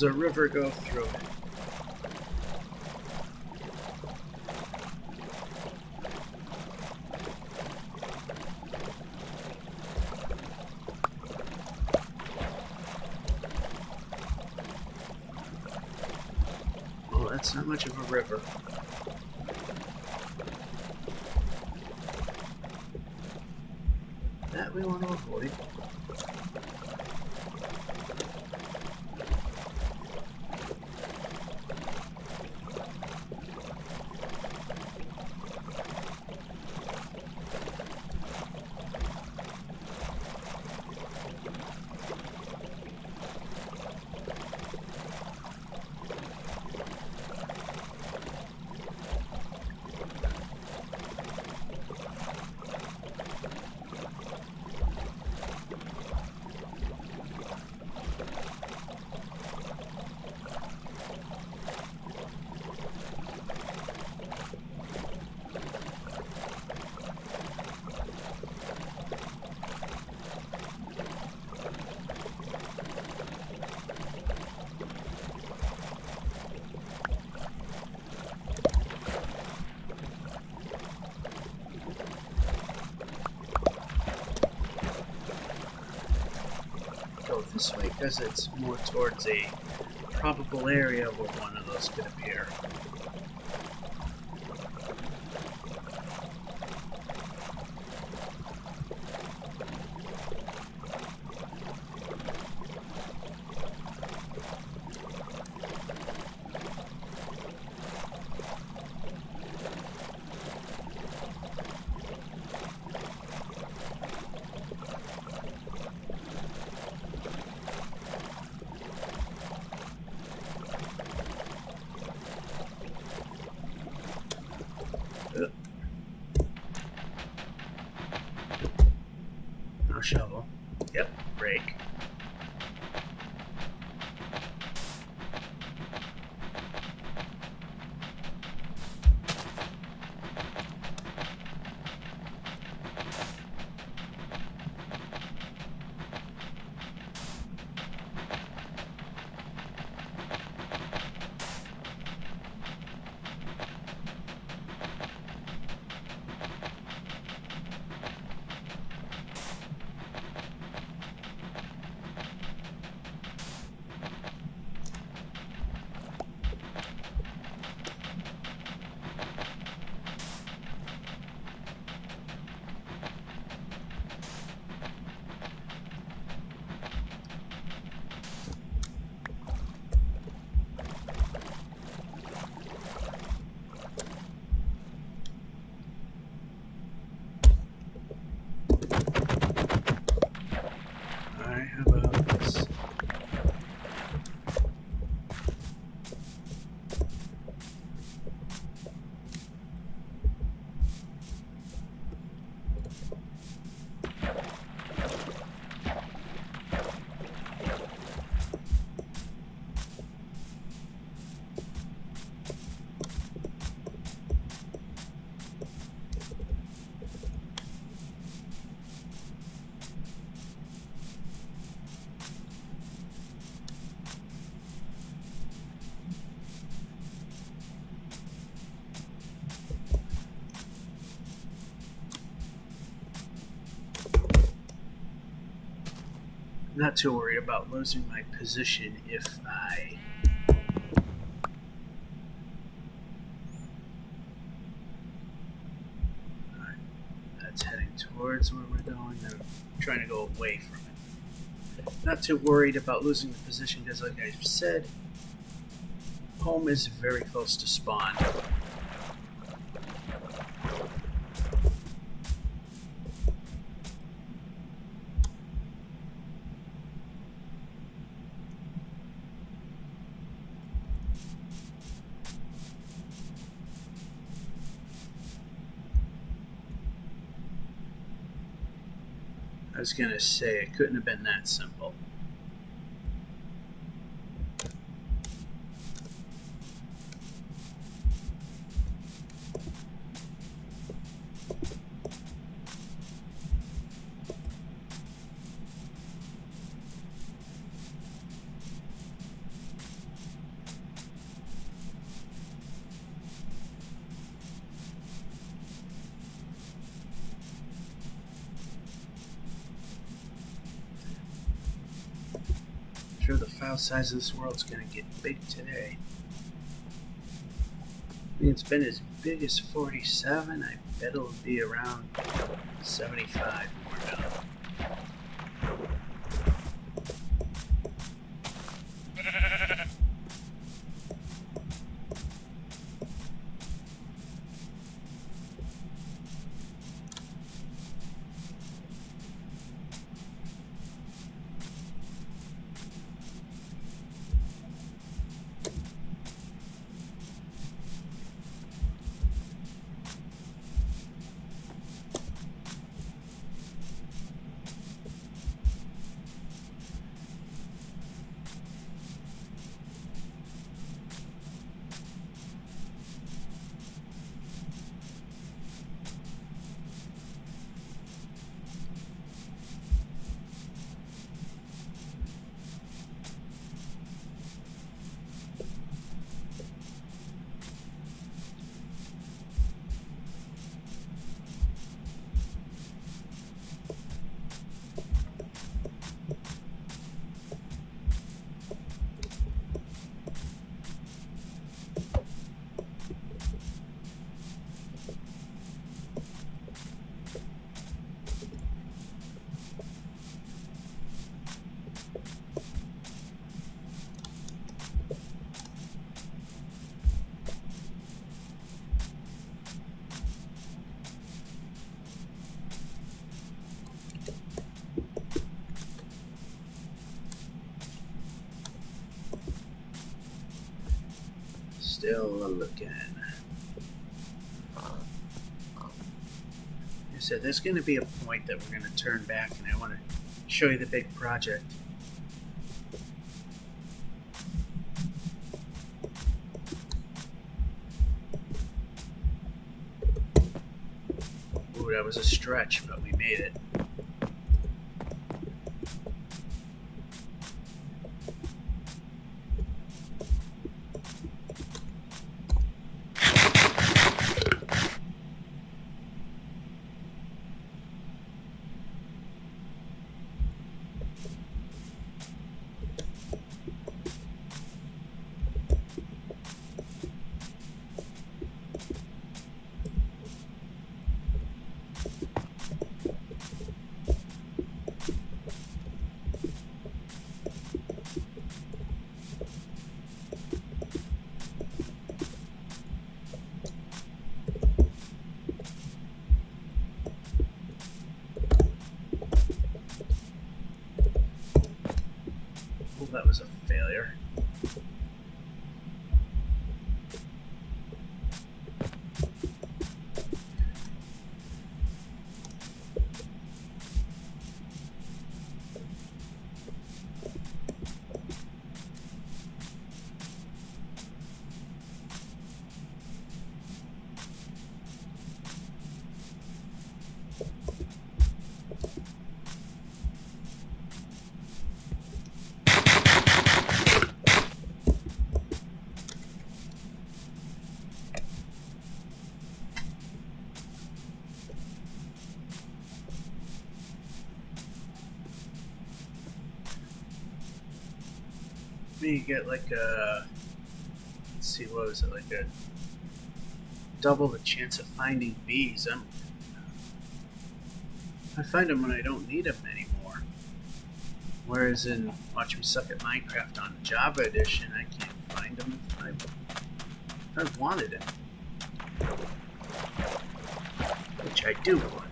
Does a river go through it? Oh, that's not much of a river. That we want to avoid. Go this way because it's more towards a probable area where one of those could appear. No shovel. Yep, rake. Alright, how about this? Not too worried about losing my position if I... Alright, that's heading towards where we're going. I'm trying to go away from it. Not too worried about losing the position because, like I said, home is very close to spawn. I was gonna say, it couldn't have been that simple. file size of this world's gonna get big today. I think it's been as big as 47. I bet it'll be around 75 more now. Still looking. Like I said, there's going to be a point that we're going to turn back, and I want to show you the big project. Ooh, that was a stretch, but we made it. That was a failure. You get like a, let's see, what was it, like a double the chance of finding bees. I find them when I don't need them anymore. Whereas in Watch Me Suck at Minecraft on Java Edition, I can't find them if I wanted it. Which I do want.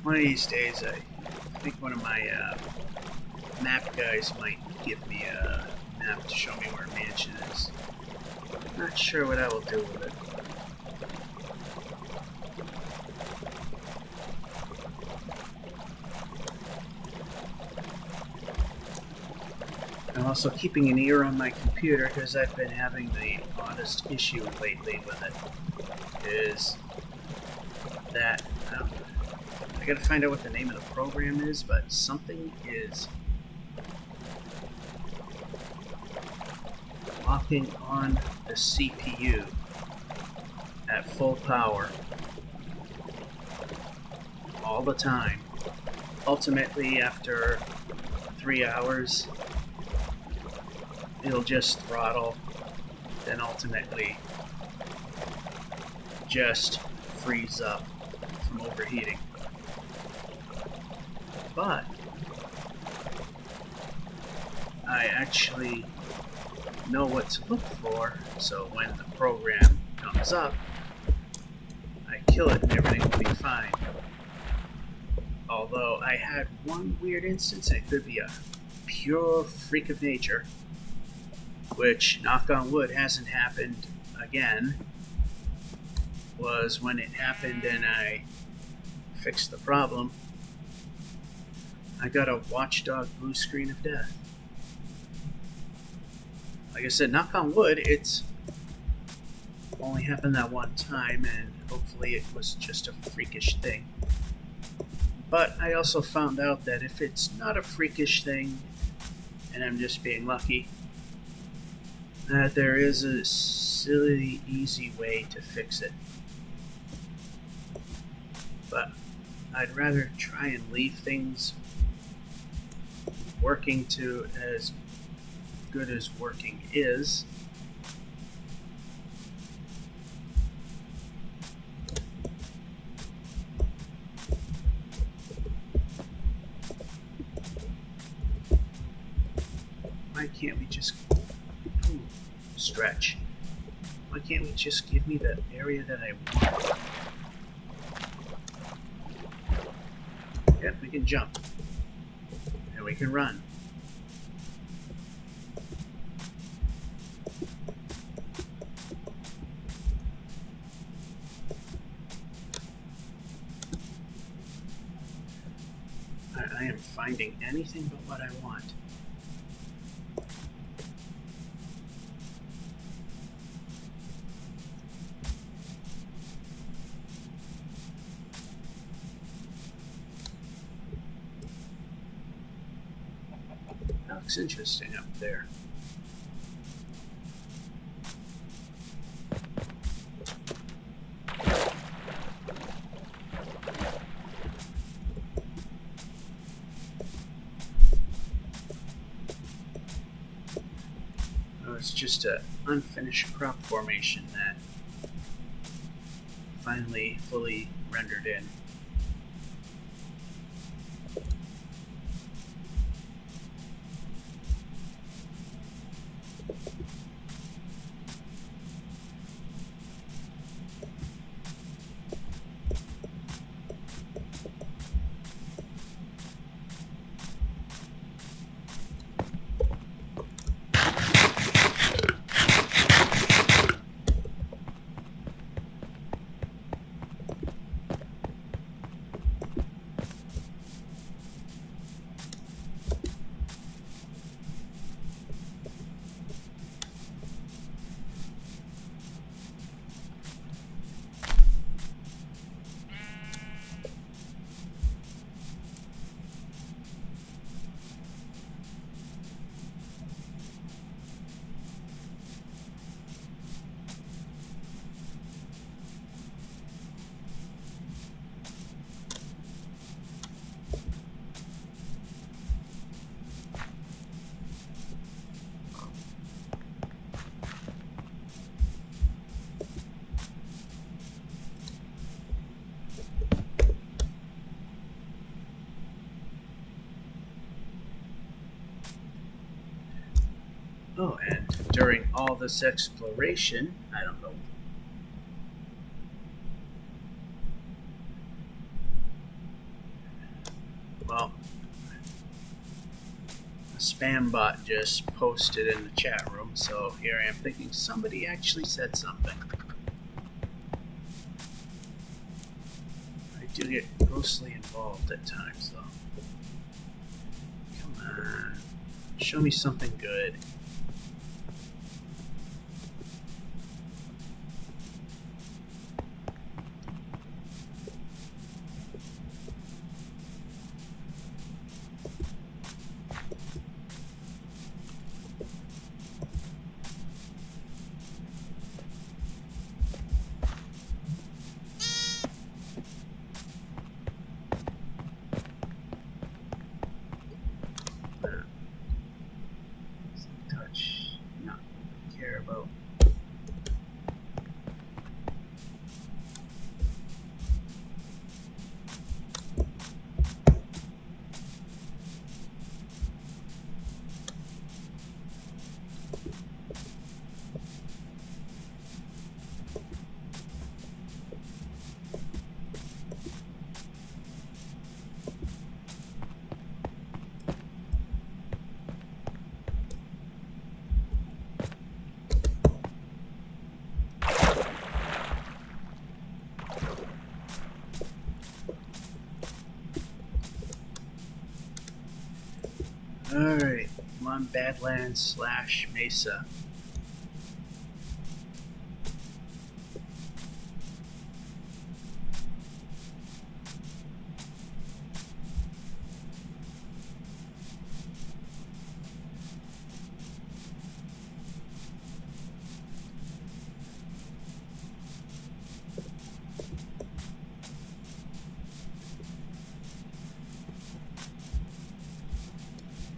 One of these days, I think one of my map guys might give me a map to show me where a mansion is. Not sure what I will do with it. I'm also keeping an ear on my computer because I've been having the oddest issue lately with it. Is that I gotta find out what the name of the program is, but something is locking on the CPU at full power all the time. Ultimately, after 3 hours, it'll just throttle, then ultimately just freeze up from overheating. But I actually know what to look for, so when the program comes up, I kill it and everything will be fine. Although I had one weird instance, and it could be a pure freak of nature, which, knock on wood, hasn't happened again, was when it happened and I fixed the problem. I got a watchdog blue screen of death. Like I said, knock on wood, it's only happened that one time, and hopefully it was just a freakish thing. But I also found out that if it's not a freakish thing, and I'm just being lucky, that there is a silly, easy way to fix it. But I'd rather try and leave things working to as good as working is. Why can't we just stretch? Why can't we just give me the area that I want? Yep, we can jump. And we can run. I am finding anything but what I want. That looks interesting up there. It's just an unfinished crop formation that finally fully rendered in. Oh, and during all this exploration, I don't know. Well, a spam bot just posted in the chat room, so here I am thinking somebody actually said something. I do get grossly involved at times, though. Come on. Show me something good. Alright, I'm on Badlands / Mesa.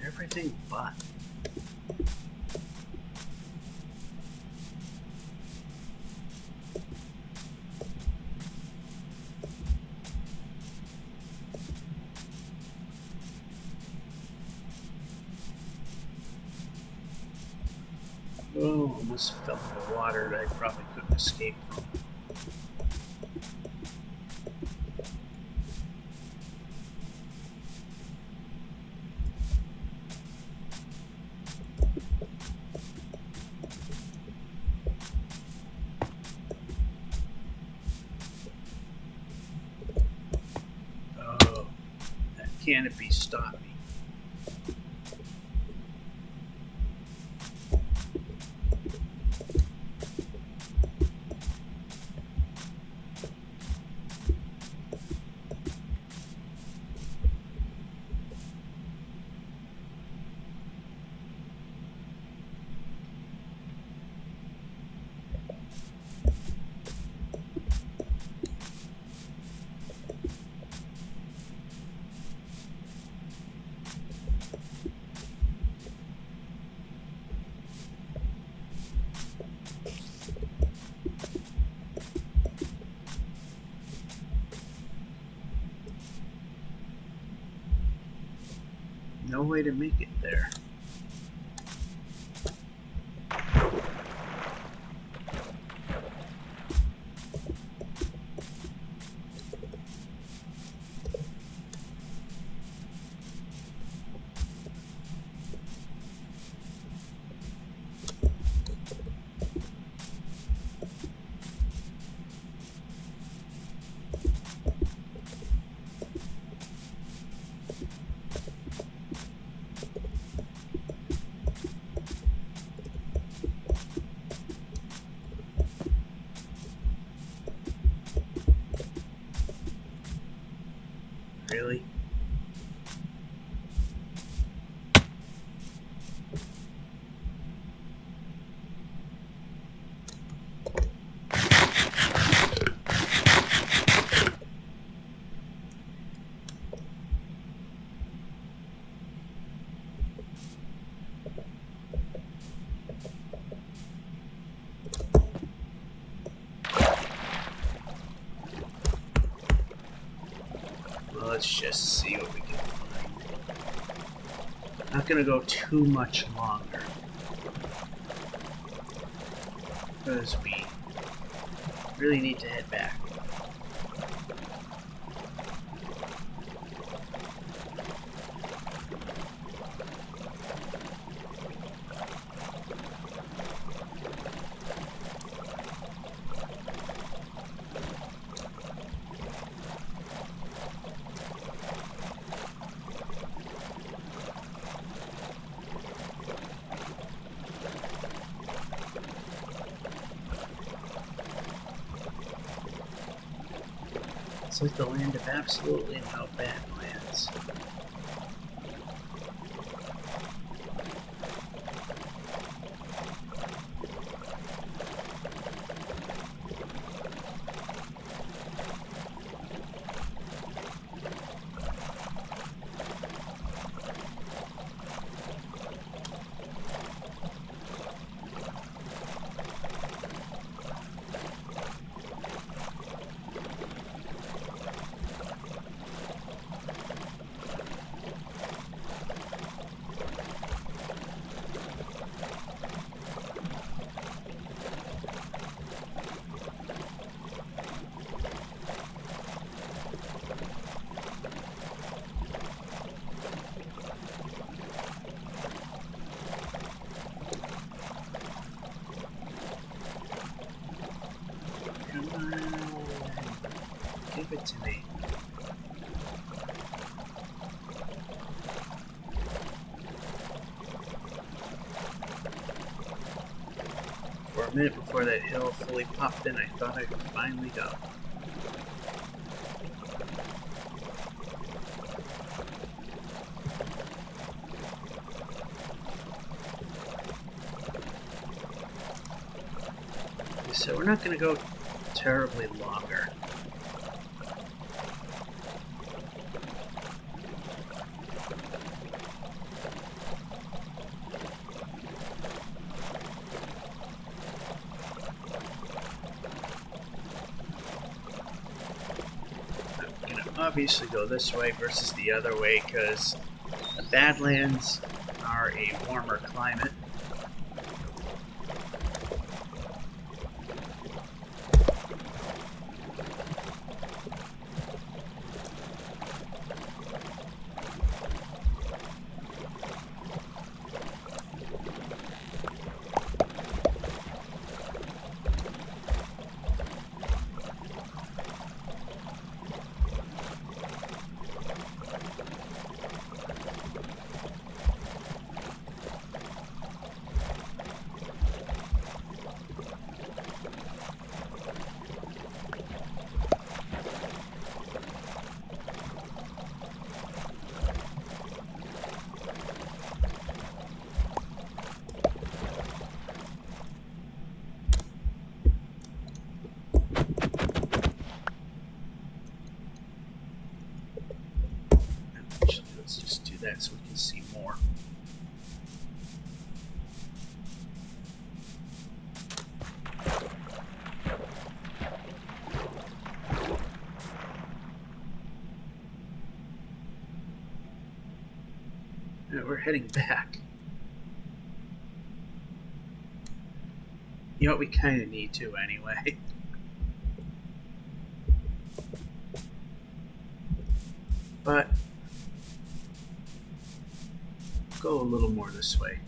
Everything but. Oh, almost fell in the water that I probably couldn't escape from. Oh, that canopy stopped me. No way to make it there. Really? Well, let's just see what we can find. Not gonna go too much longer, because we really need to head back. It's like the land of absolutely no Badlands. Come on, give it to me. minute before that hill fully popped in, I thought I could finally go. So we're not going to go terribly longer. I'm going to obviously go this way versus the other way because the Badlands are a warmer climate. Let's just do that so we can see more. We're heading back. You know what, we kind of need to anyway. But go a little more this way,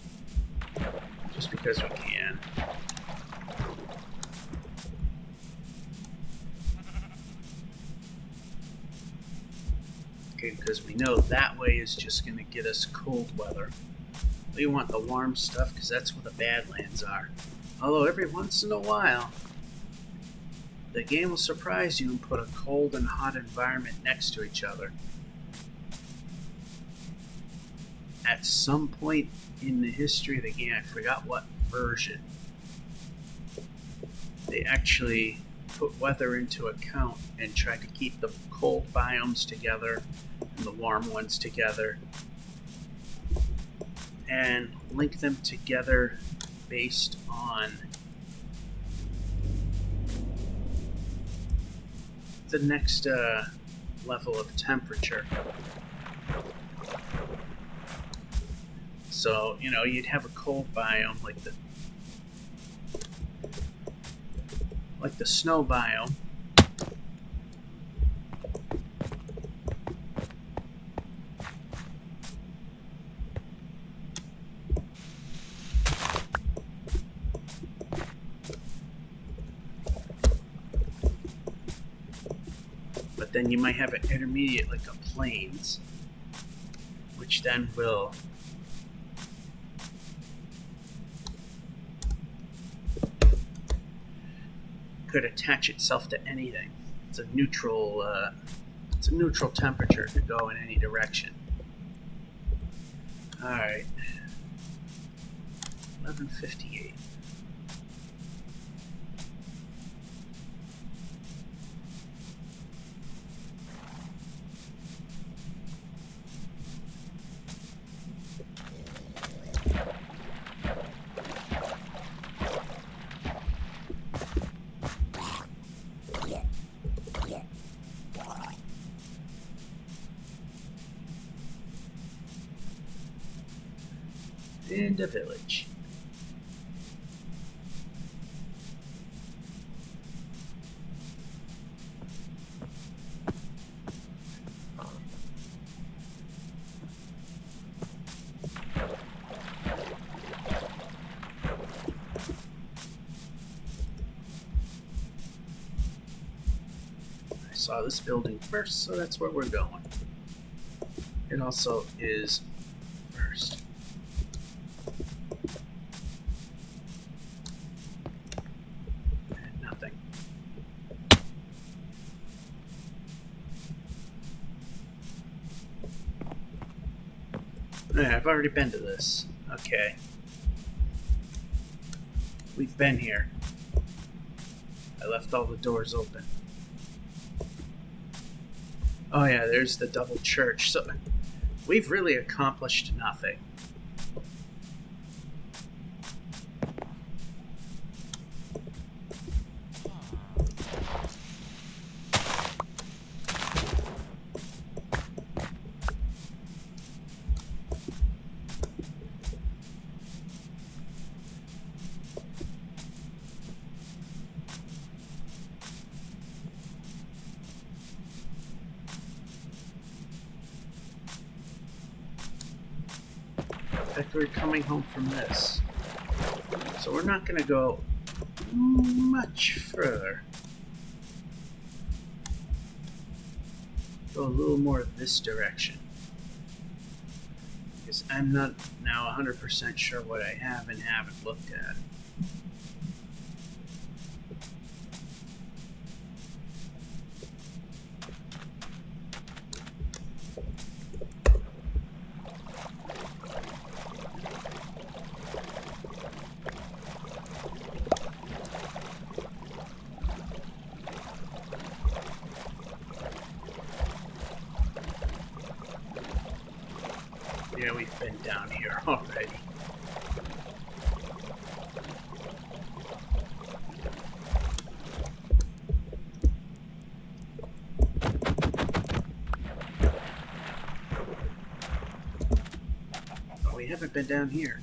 just because we can. Okay, because we know that way is just going to get us cold weather. We want the warm stuff because that's where the Badlands are. Although every once in a while, the game will surprise you and put a cold and hot environment next to each other. At some point in the history of the game, I forgot what version, they actually put weather into account and tried to keep the cold biomes together and the warm ones together and link them together based on the next level of temperature. So, you know, you'd have a cold biome like the snow biome. But then you might have an intermediate like a plains, which then will could attach itself to anything. It's a neutral temperature to go in any direction. All right, 11:58. And a village. I saw this building first, so that's where we're going. It also is first. Yeah, I've already been to this. Okay. We've been here. I left all the doors open. Oh yeah, there's the double church. So we've really accomplished nothing. We're coming home from this. So we're not going to go much further. Go a little more this direction. Because I'm not now 100% sure what I have and haven't looked at. Yeah, we've been down here already. Oh, we haven't been down here.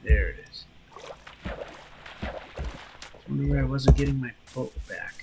There it is. Wonder why I wasn't getting my boat back.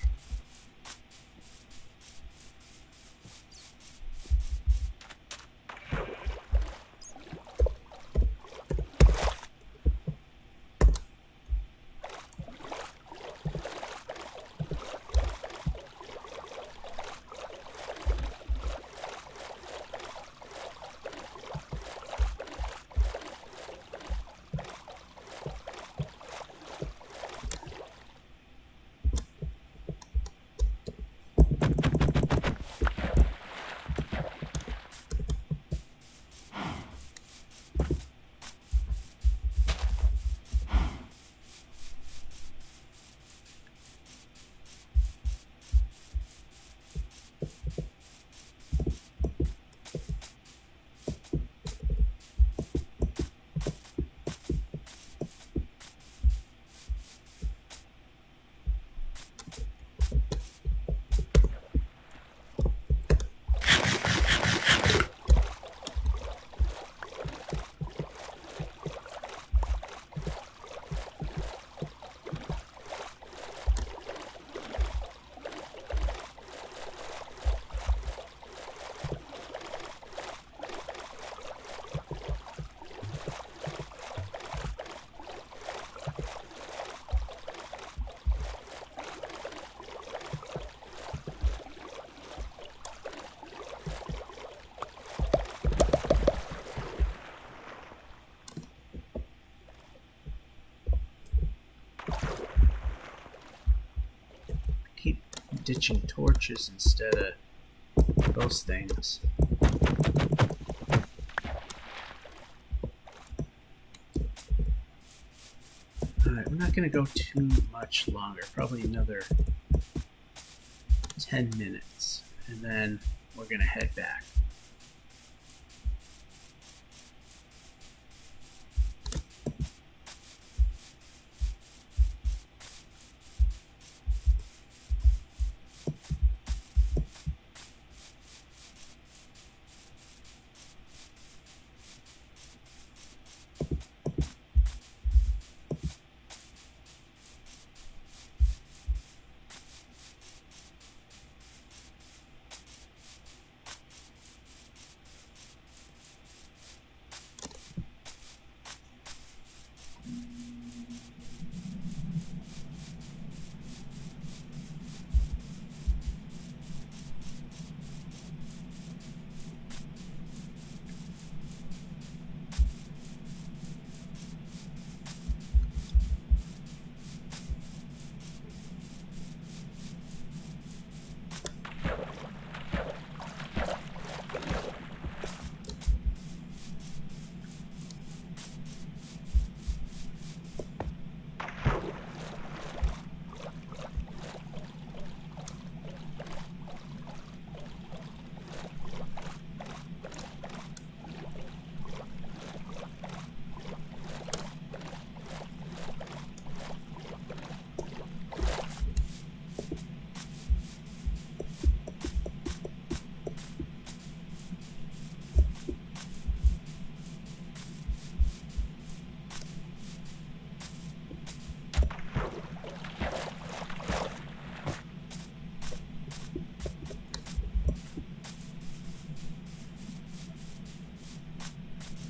Keep ditching torches instead of those things. Alright, we're not going to go too much longer. Probably another 10 minutes, and then we're going to head back.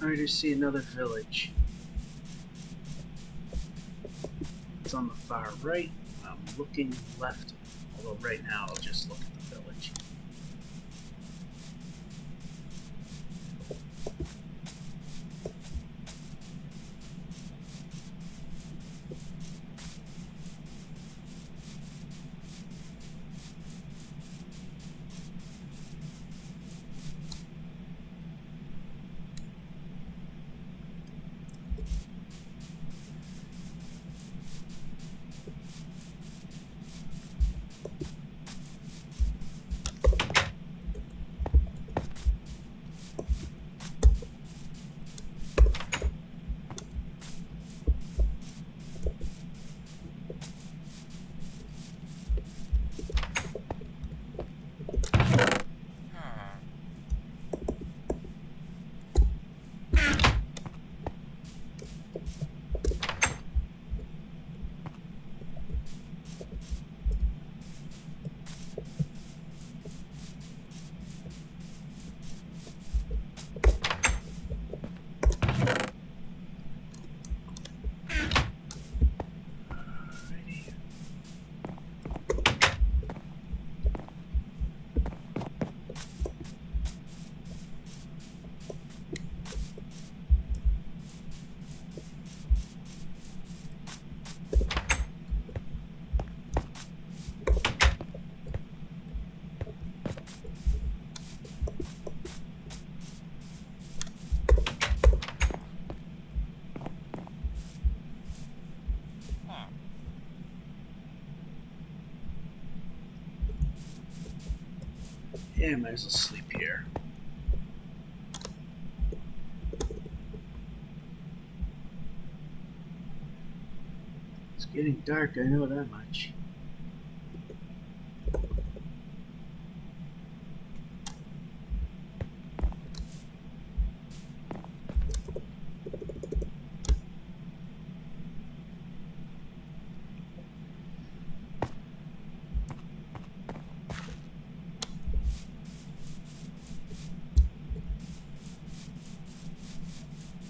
I just see another village. It's on the far right. I'm looking left, although right now I'll just look at the village. Yeah, might as well sleep here. It's getting dark, I know that much.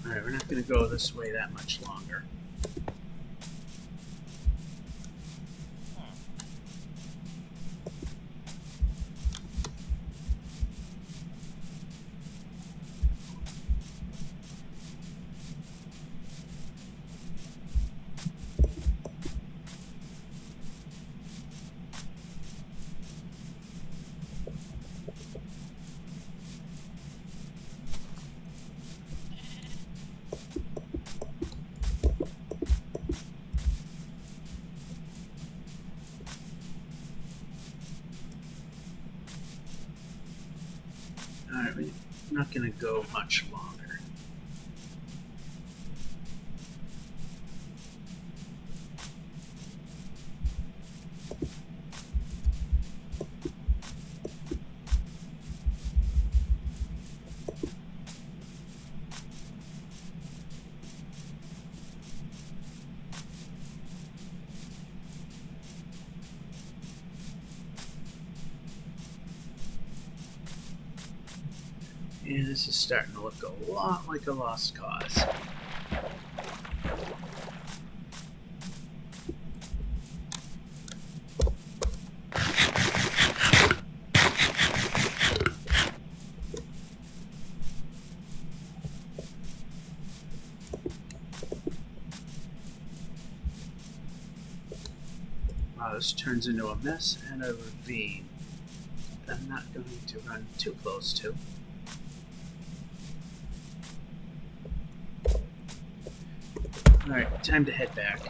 Alright, we're not going to go this way that much longer. not going to go much longer. Yeah, this is starting to look a lot like a lost cause. Wow, this turns into a mess and a ravine that I'm not going to run too close to. Alright, time to head back.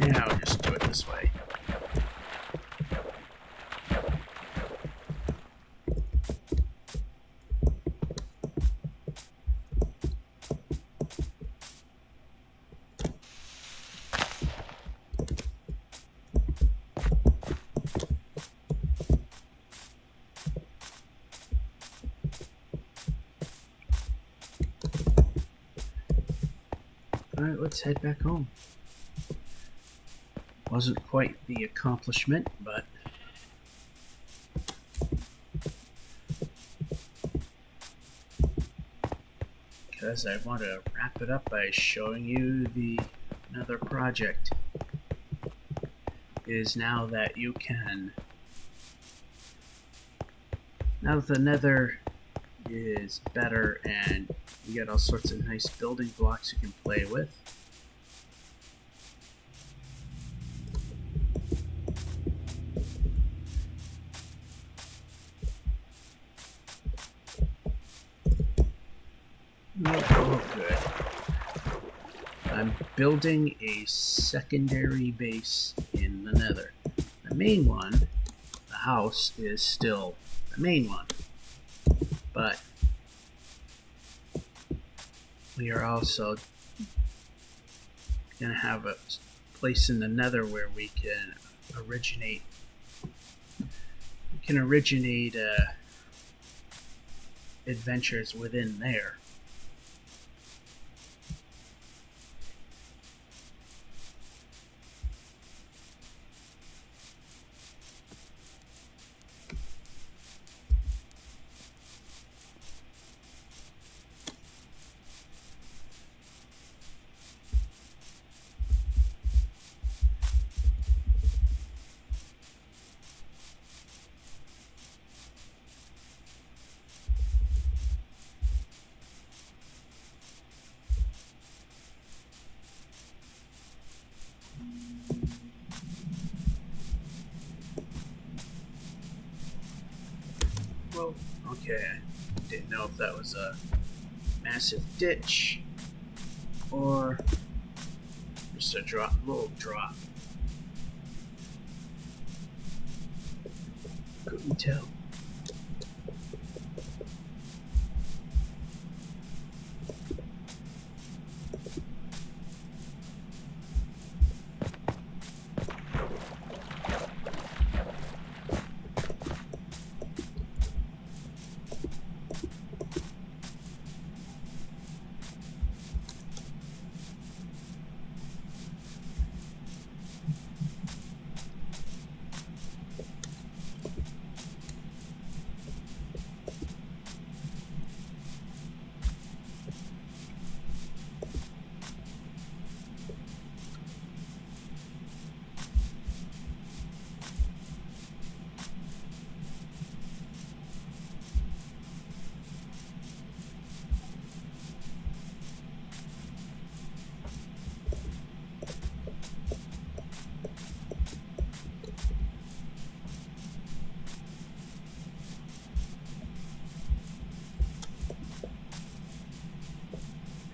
Yeah, I'll just do it this way. Alright, let's head back home. Wasn't quite the accomplishment, but because I want to wrap it up by showing you the Nether project is now that you can, now that the Nether is better and you get all sorts of nice building blocks you can play with. Oh, good. I'm building a secondary base in the Nether. The main one, the house, is still the main one. But we are also going to have a place in the Nether where we can originate adventures within there. Well, okay, didn't know if that was a massive ditch or just a little drop. Couldn't tell.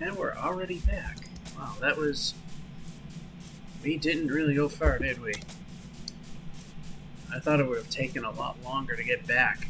And we're already back. Wow, that was... We didn't really go far, did we? I thought it would have taken a lot longer to get back.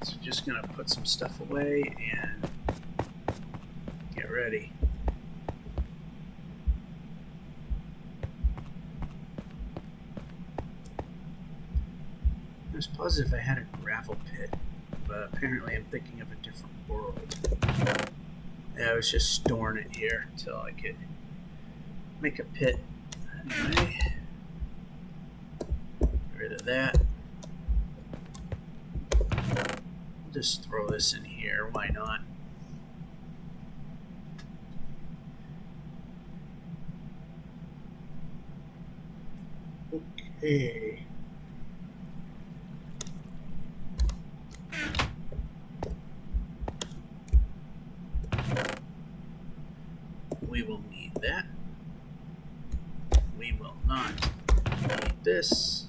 So just gonna put some stuff away and get ready. I was positive I had a gravel pit, but apparently I'm thinking of a different world. Yeah, I was just storing it here until I could make a pit. Anyway, get rid of that. Just throw this in here, why not? Okay. We will need that. We will not need this.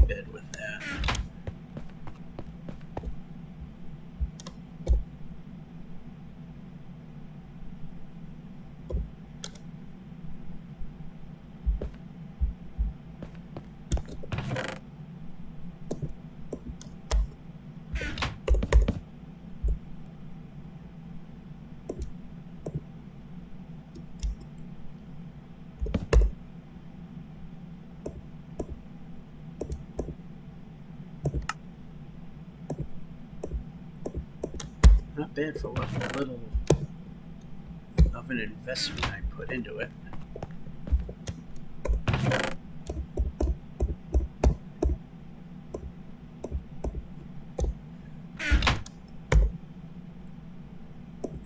Bed with that. Not bad for what little of an investment I put into it.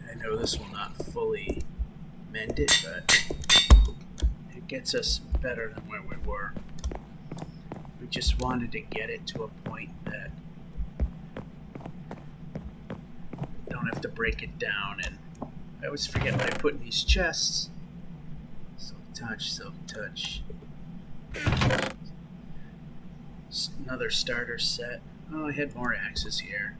I know this will not fully mend it, but it gets us better than where we were. We just wanted to get it to a point that have to break it down, and I always forget what I put in these chests. Silk touch. Another starter set. Oh, I had more axes here.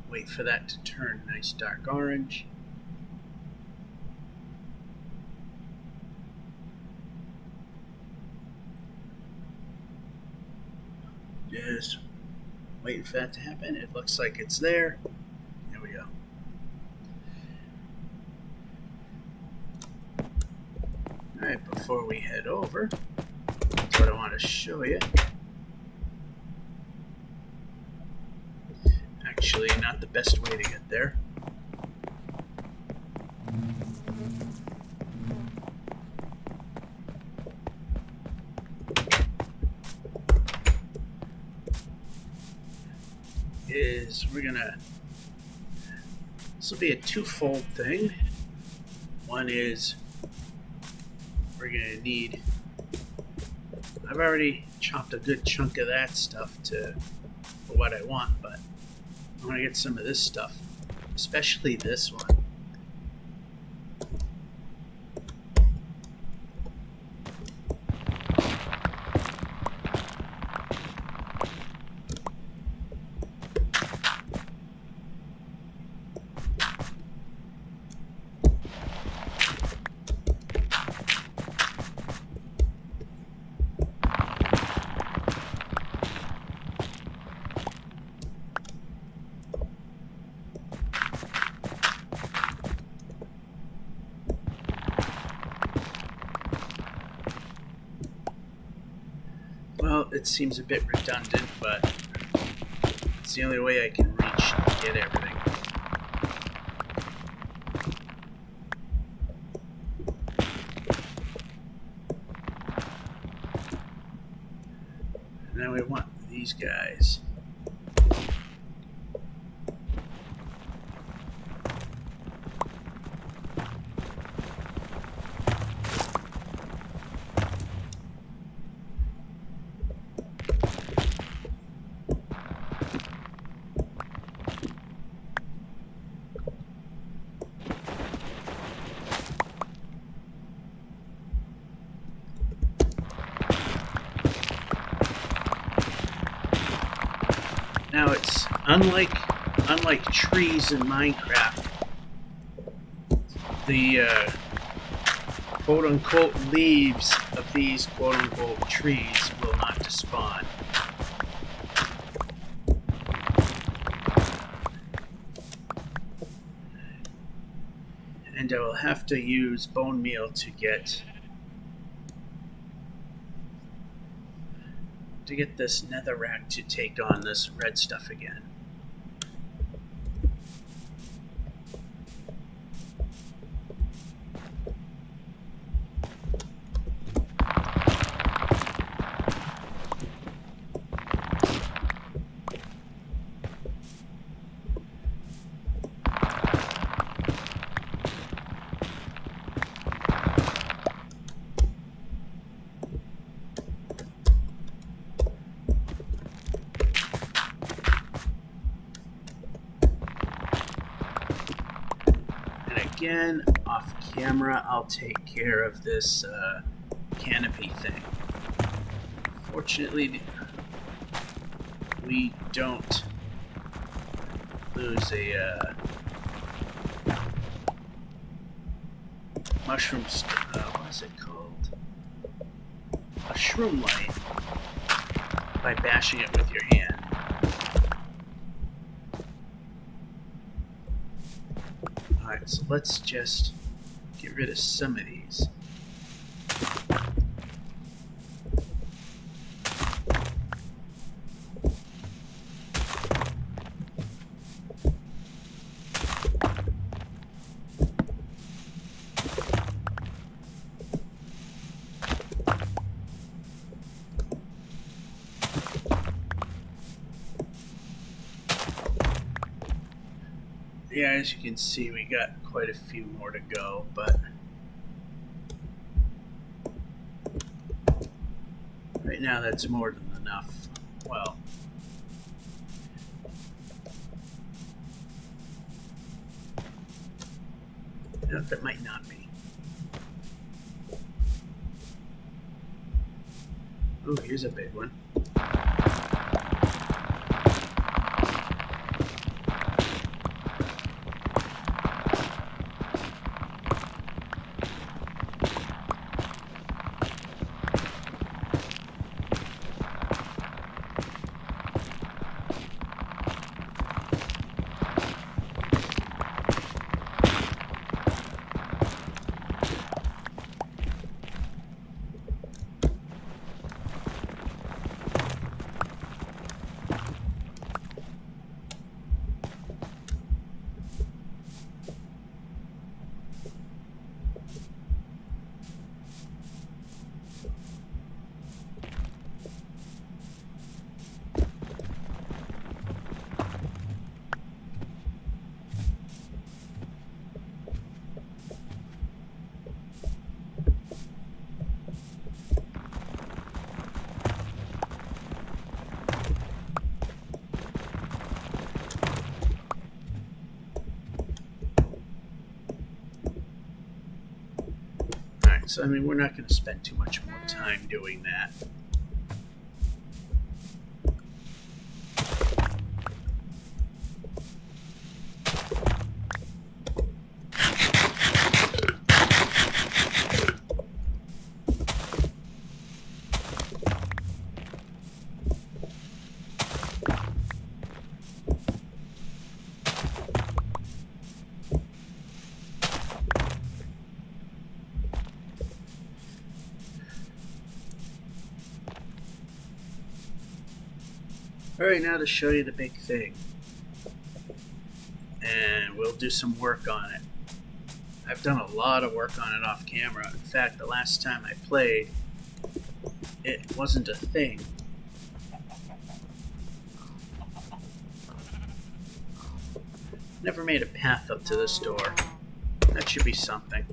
Wait for that to turn nice dark orange. Just waiting for that to happen. It looks like it's there. There we go. Alright, before we head over, that's what I want to show you. Actually, not the best way to get there. This will be a twofold thing. One is we're gonna need, I've already chopped a good chunk of that stuff for what I want, but I want to get some of this stuff, especially this one. it seems a bit redundant, but it's the only way I can reach to get everything. And then we want these guys. Now it's unlike trees in Minecraft, the quote-unquote leaves of these quote-unquote trees will not despawn. And I will have to use bone meal to get this netherrack to take on this red stuff again. Again, off camera, I'll take care of this canopy thing. Fortunately, we don't lose a mushroom. What is it called? A shroom light by bashing it with your hand. Alright, so let's just get rid of some of these. Yeah, as you can see, we got quite a few more to go, but right now that's more than enough. Well, you know, that might not be. Ooh, here's a big one. So, I mean, we're not going to spend too much more time doing that. Alright, now to show you the big thing. And we'll do some work on it. I've done a lot of work on it off camera. In fact, the last time I played, it wasn't a thing. Never made a path up to this door. That should be something.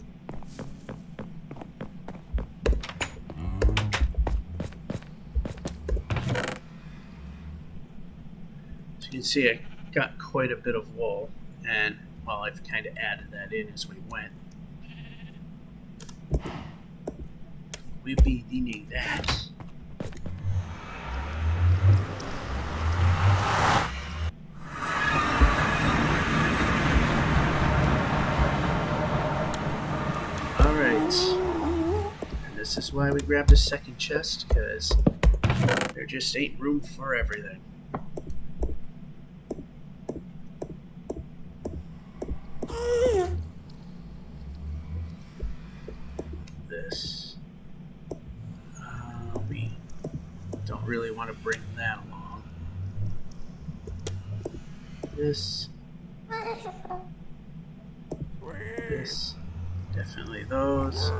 As you can see, I got quite a bit of wool, and well, I've kind of added that in as we went. We'll be needing that. This is why we grabbed a second chest, because there just ain't room for everything. This. We don't really want to bring that along. This. This. Definitely those.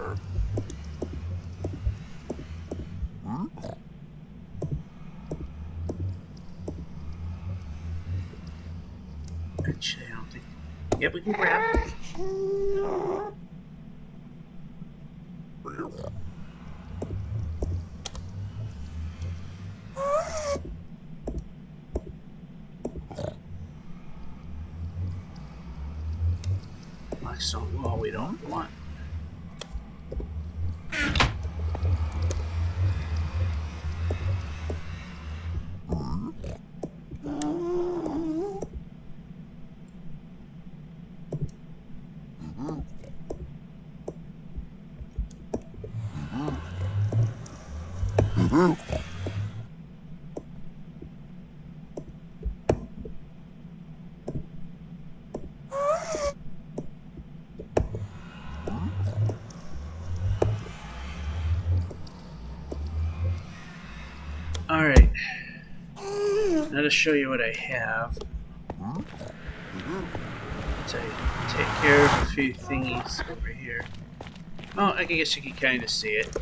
Actually, I don't think... Yep, we can grab it. Blackstone wall we don't want. Alright, now to show you what I have. To take care of a few thingies over here. Oh, I guess you can kind of see it.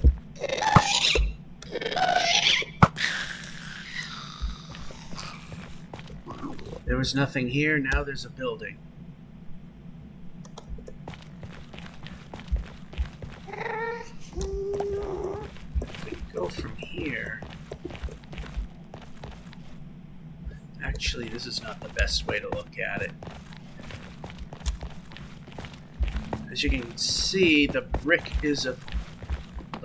There was nothing here, now there's a building. If we go from here... Actually, this is not the best way to look at it. As you can see, the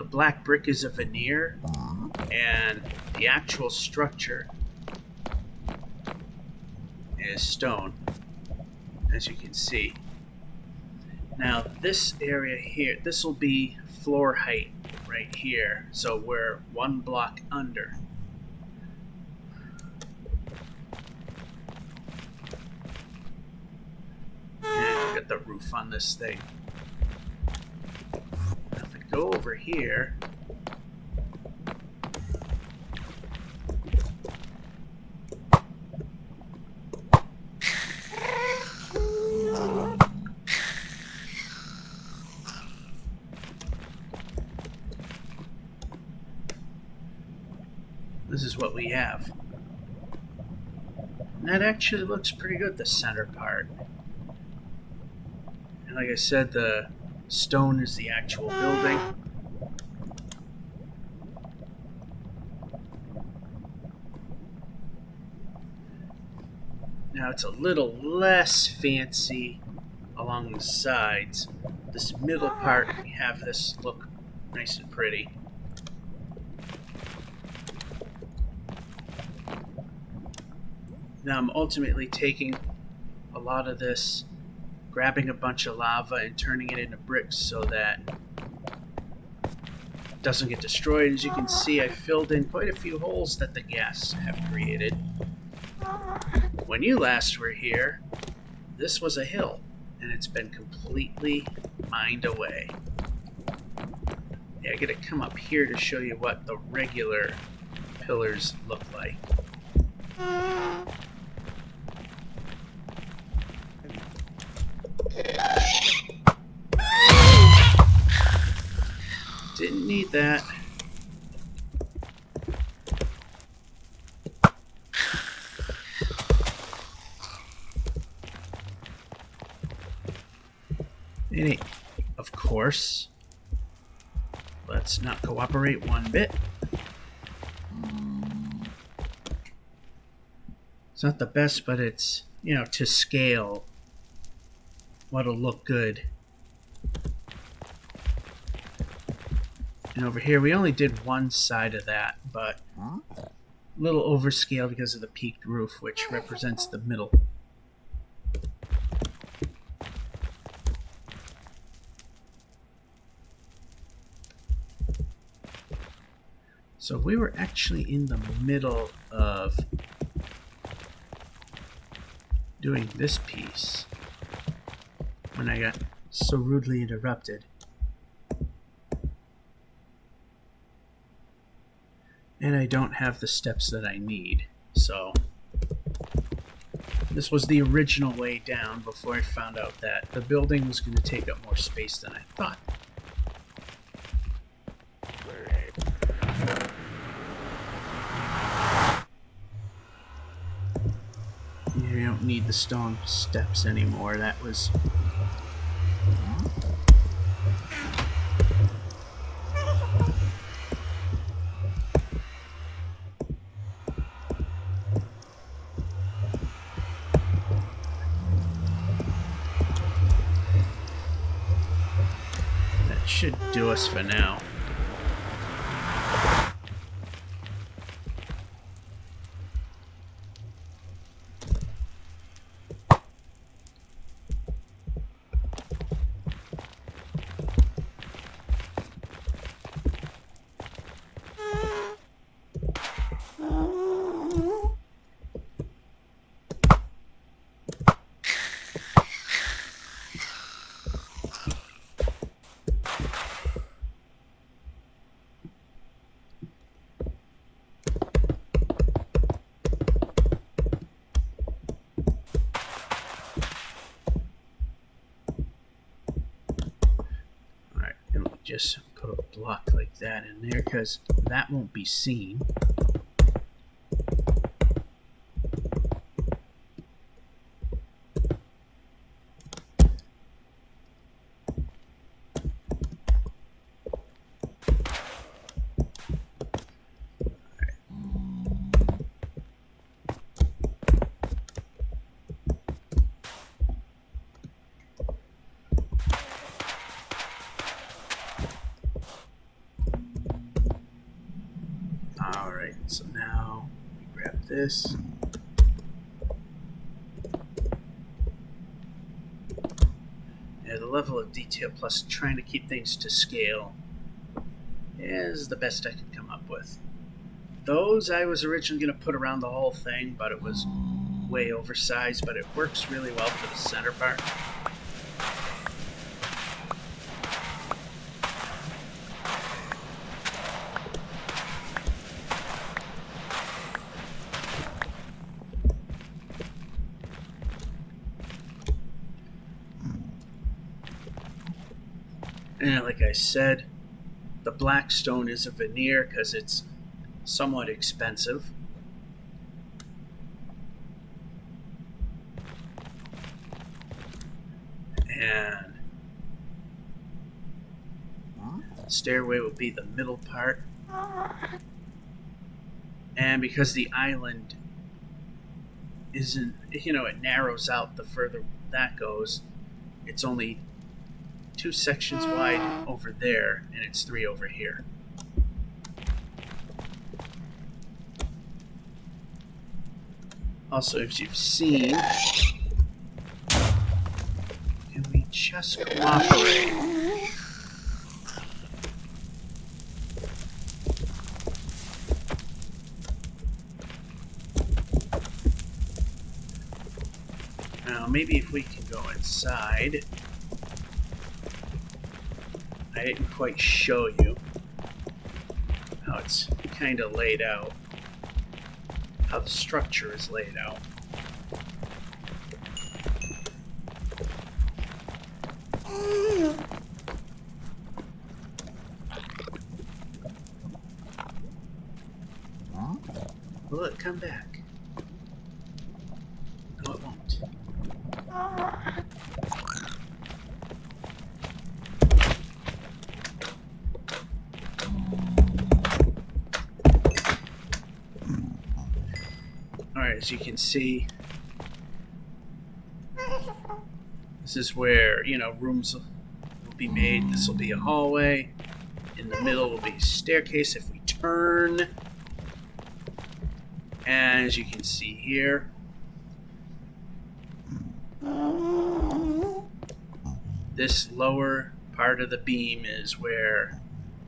black brick is a veneer, and the actual structure is stone, as you can see. Now, this area here, this will be floor height right here, so we're one block under. Get the roof on this thing. Now if we go over here, this is what we have. And that actually looks pretty good, the center part. And like I said, the stone is the actual building. Now it's a little less fancy along the sides. This middle part, we have this look nice and pretty. Now I'm ultimately taking a lot of this, grabbing a bunch of lava and turning it into bricks so that it doesn't get destroyed. As you can see, I filled in quite a few holes that the gas have created. When you last were here, this was a hill, and it's been completely mined away. Yeah, I gotta come up here to show you what the regular pillars look like. Didn't need that. And of course, let's not cooperate one bit. It's not the best, but it's, you know, to scale what'll look good. And over here, we only did one side of that, but a little overscale because of the peaked roof, which represents the middle. So we were actually in the middle of doing this piece when I got so rudely interrupted. And I don't have the steps that I need, so this was the original way down before I found out that the building was going to take up more space than I thought. You don't need the stone steps anymore. That was... that should do us for now. Just put a block like that in there because that won't be seen. Alright, so now we grab this. Yeah, the level of detail plus trying to keep things to scale is the best I could come up with. Those I was originally going to put around the whole thing, but it was way oversized, but it works really well for the center part. And like I said, the black stone is a veneer because it's somewhat expensive. And the stairway will be the middle part. And because the island isn't, you know, it narrows out the further that goes, it's only 2 sections wide over there, and it's 3 over here. Also, as you've seen, can we just cooperate? Now, maybe if we can go inside. I didn't quite show you how it's kind of laid out. how the structure is laid out. Will it come back? No, it won't. Alright, as you can see, this is where, rooms will be made. This will be a hallway. In the middle will be a staircase if we turn. And as you can see here, this lower part of the beam is where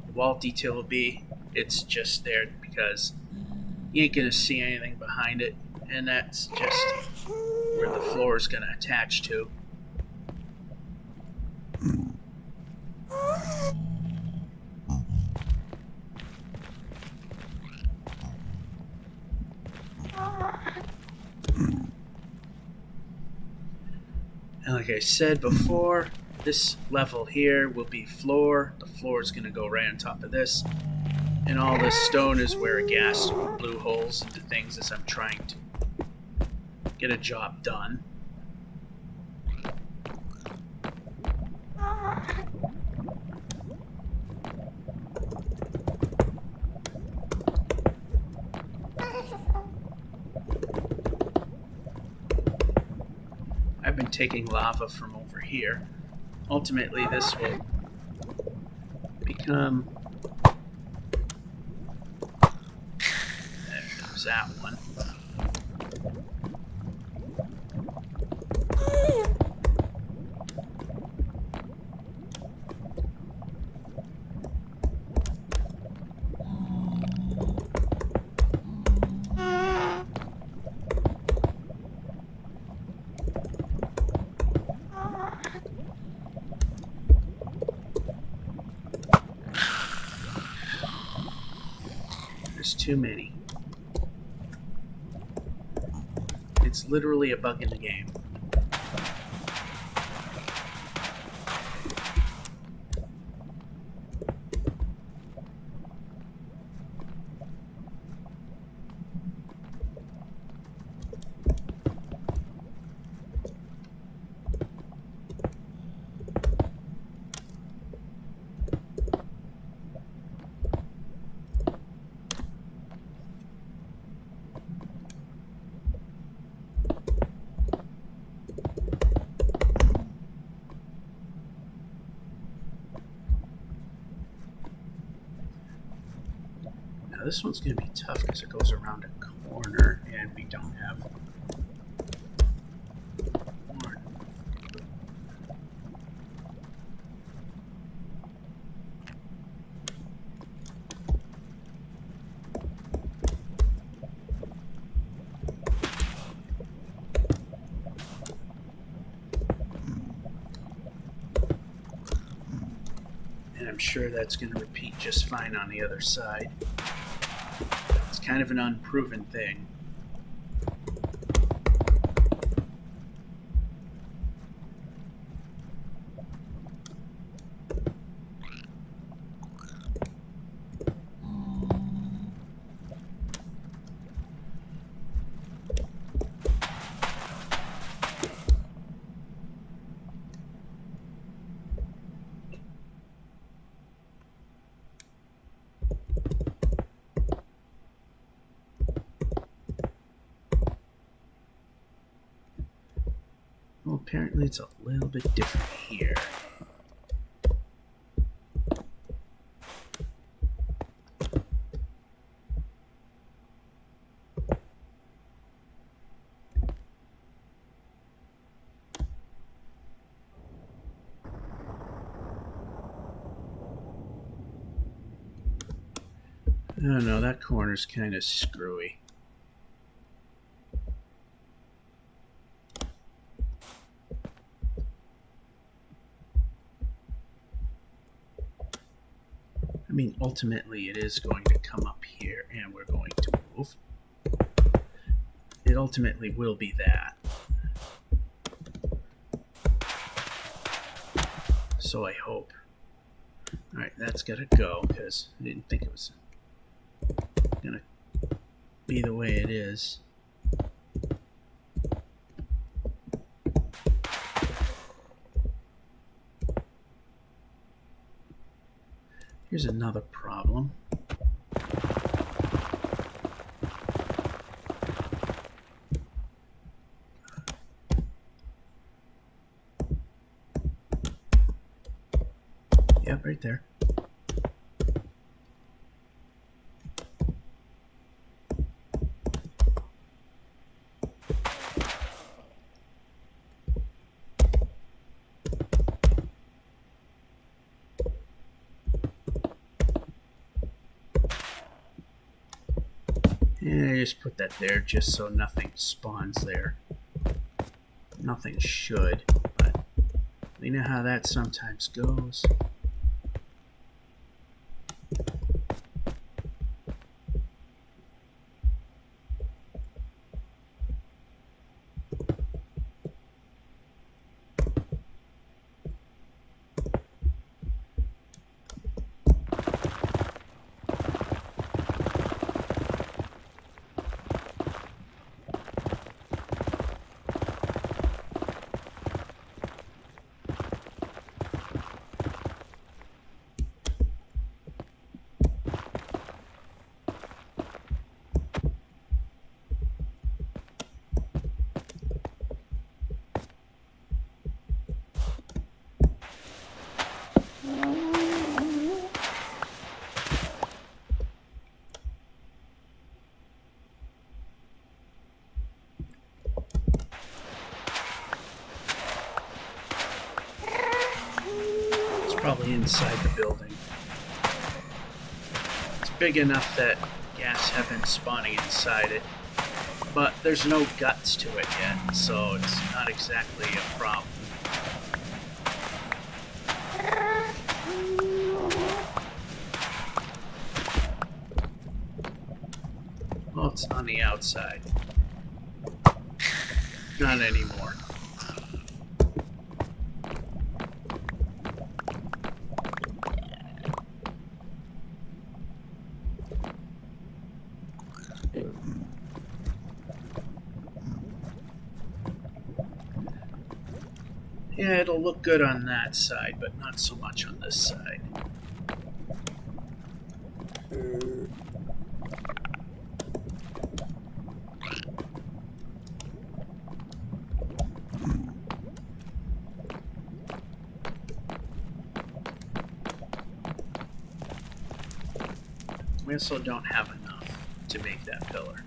the wall detail will be. It's just there because you ain't going to see anything behind it. And that's just where the floor is going to attach to. And like I said before, this level here will be floor. The floor is going to go right on top of this. And all this stone is where gas blew holes into things as I'm trying to get a job done. I've been taking lava from over here. Ultimately, this will become... There's that one. Too many. It's literally a bug in the game. This one's going to be tough because it goes around a corner and we don't have corn. And I'm sure that's going to repeat just fine on the other side. It's kind of an unproven thing. Well, apparently it's a little bit different here. I don't know, that corner's kind of screwy. I mean, ultimately it is going to come up here and we're going to move. it ultimately will be that. So I hope. Alright, that's gotta go, because I didn't think it was gonna be the way it is. Here's another problem. Yep, right there. And I just put that there just so nothing spawns there. Nothing should, but we know how that sometimes goes. Probably inside the building. It's big enough that gas have been spawning inside it, but there's no guts to it yet, so it's not exactly a problem. Well, it's on the outside. Not anymore. Yeah, it'll look good on that side, but not so much on this side. We also don't have enough to make that pillar.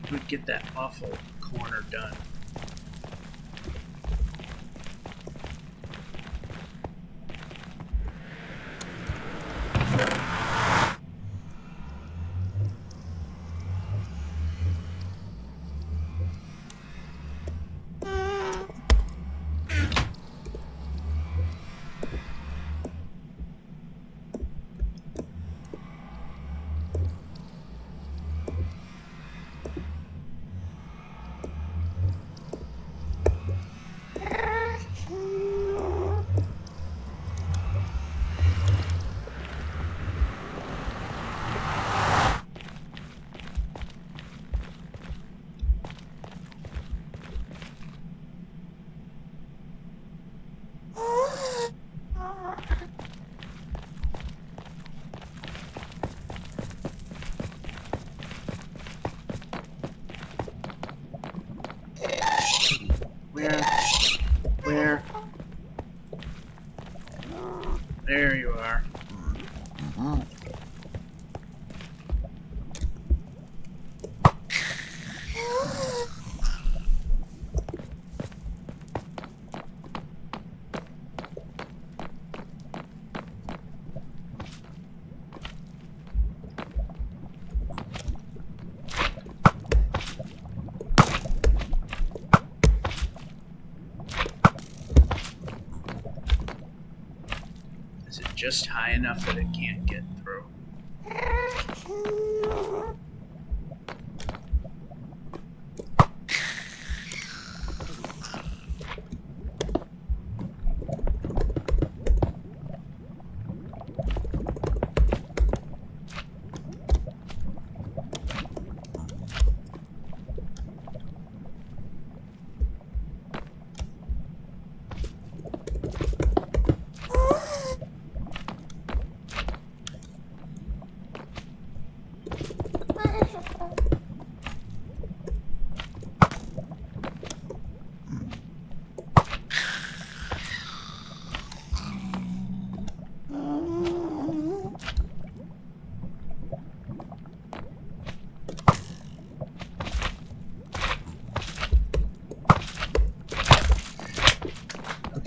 We'd get that awful corner done. Where? There you are. Just high enough that it can't get through.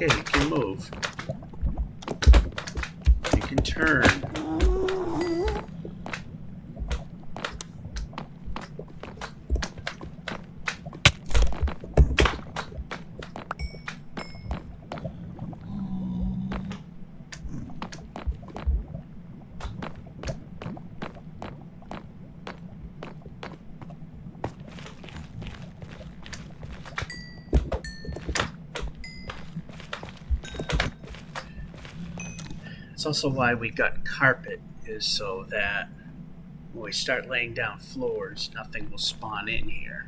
Okay, you can move. You can turn. That's also why we got carpet, is so that when we start laying down floors, nothing will spawn in here.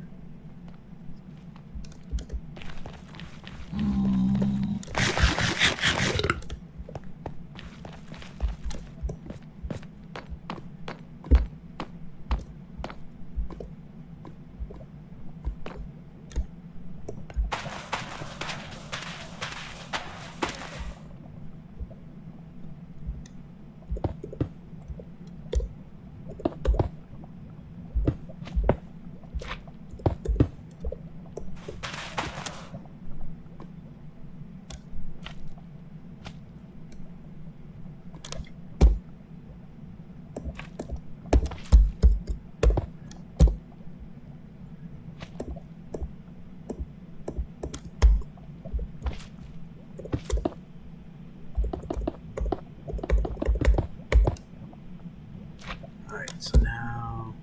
So now,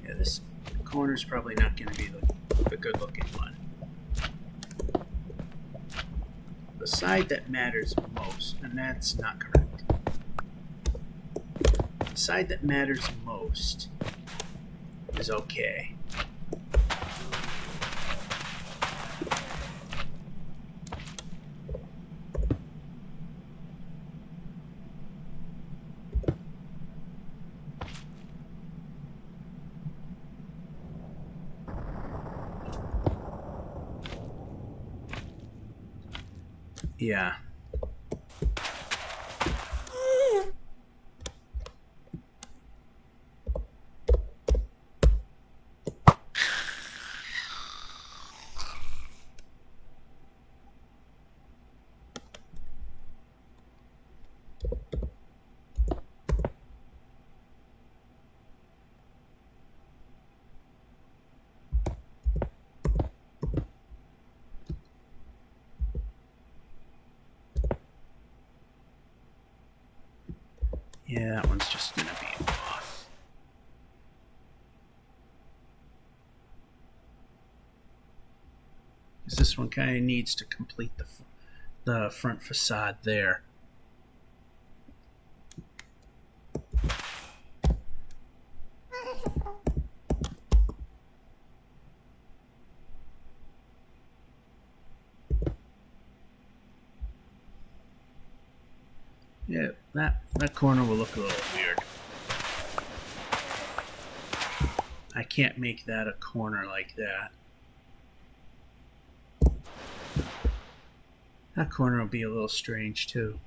yeah, this corner's probably not going to be the good-looking one. The side that matters most, and that's not correct. The side that matters most is okay. Yeah. Yeah, that one's just going to be off. Because this one kind of needs to complete the front facade there. Yeah, that corner will look a little weird. I can't make that a corner like that. That corner will be a little strange too.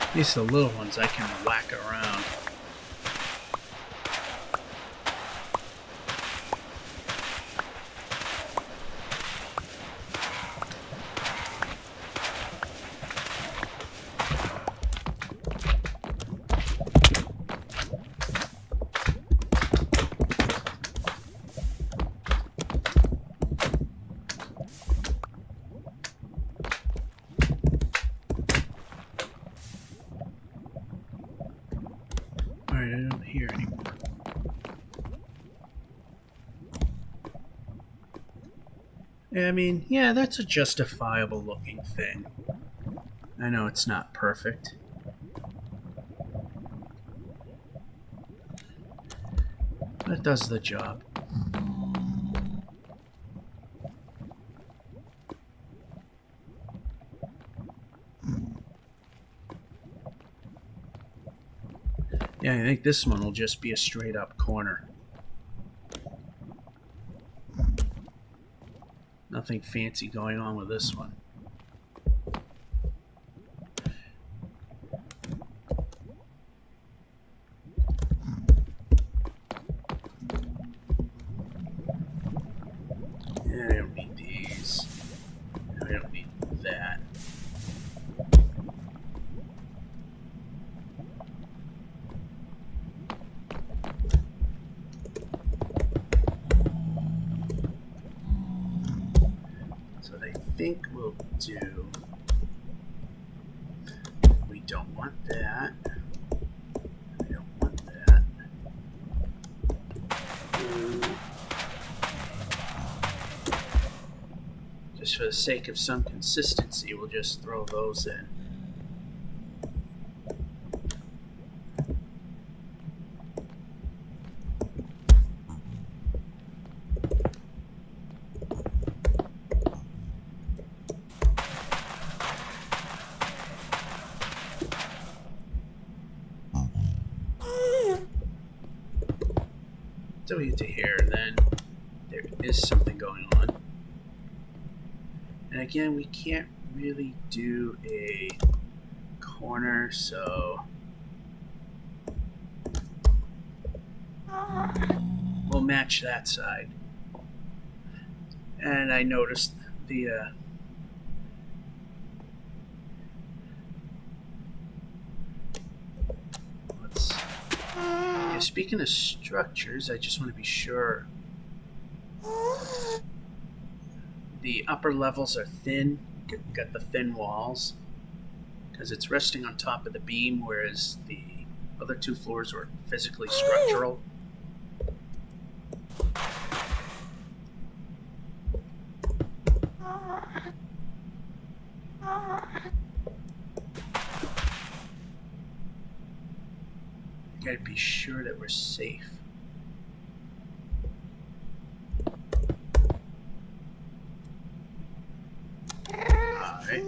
At least the little ones I can whack around. Alright, I don't hear anymore. I mean, yeah, that's a justifiable looking thing. I know it's not perfect. But it does the job. Yeah, I think this one will just be a straight up corner. Nothing fancy going on with this one. Yeah, I don't need these. I don't need that. So I think we'll do... We don't want that. We don't want that. Just for the sake of some consistency, we'll just throw those in. So we get to here, then there is something going on. And again, we can't really do a corner, so we'll match that side. And I noticed the speaking of structures, I just want to be sure the upper levels are thin, got the thin walls, because it's resting on top of the beam, whereas the other two floors were physically structural. Gotta be sure that we're safe. Alright.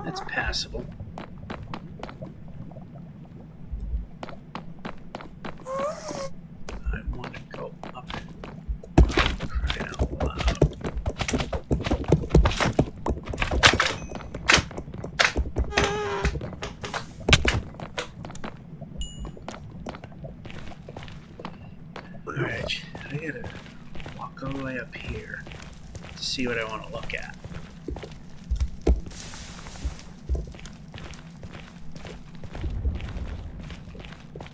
That's passable. I want to go up. Cry out loud. Alright, I gotta walk all the way up here to see what I want to look at.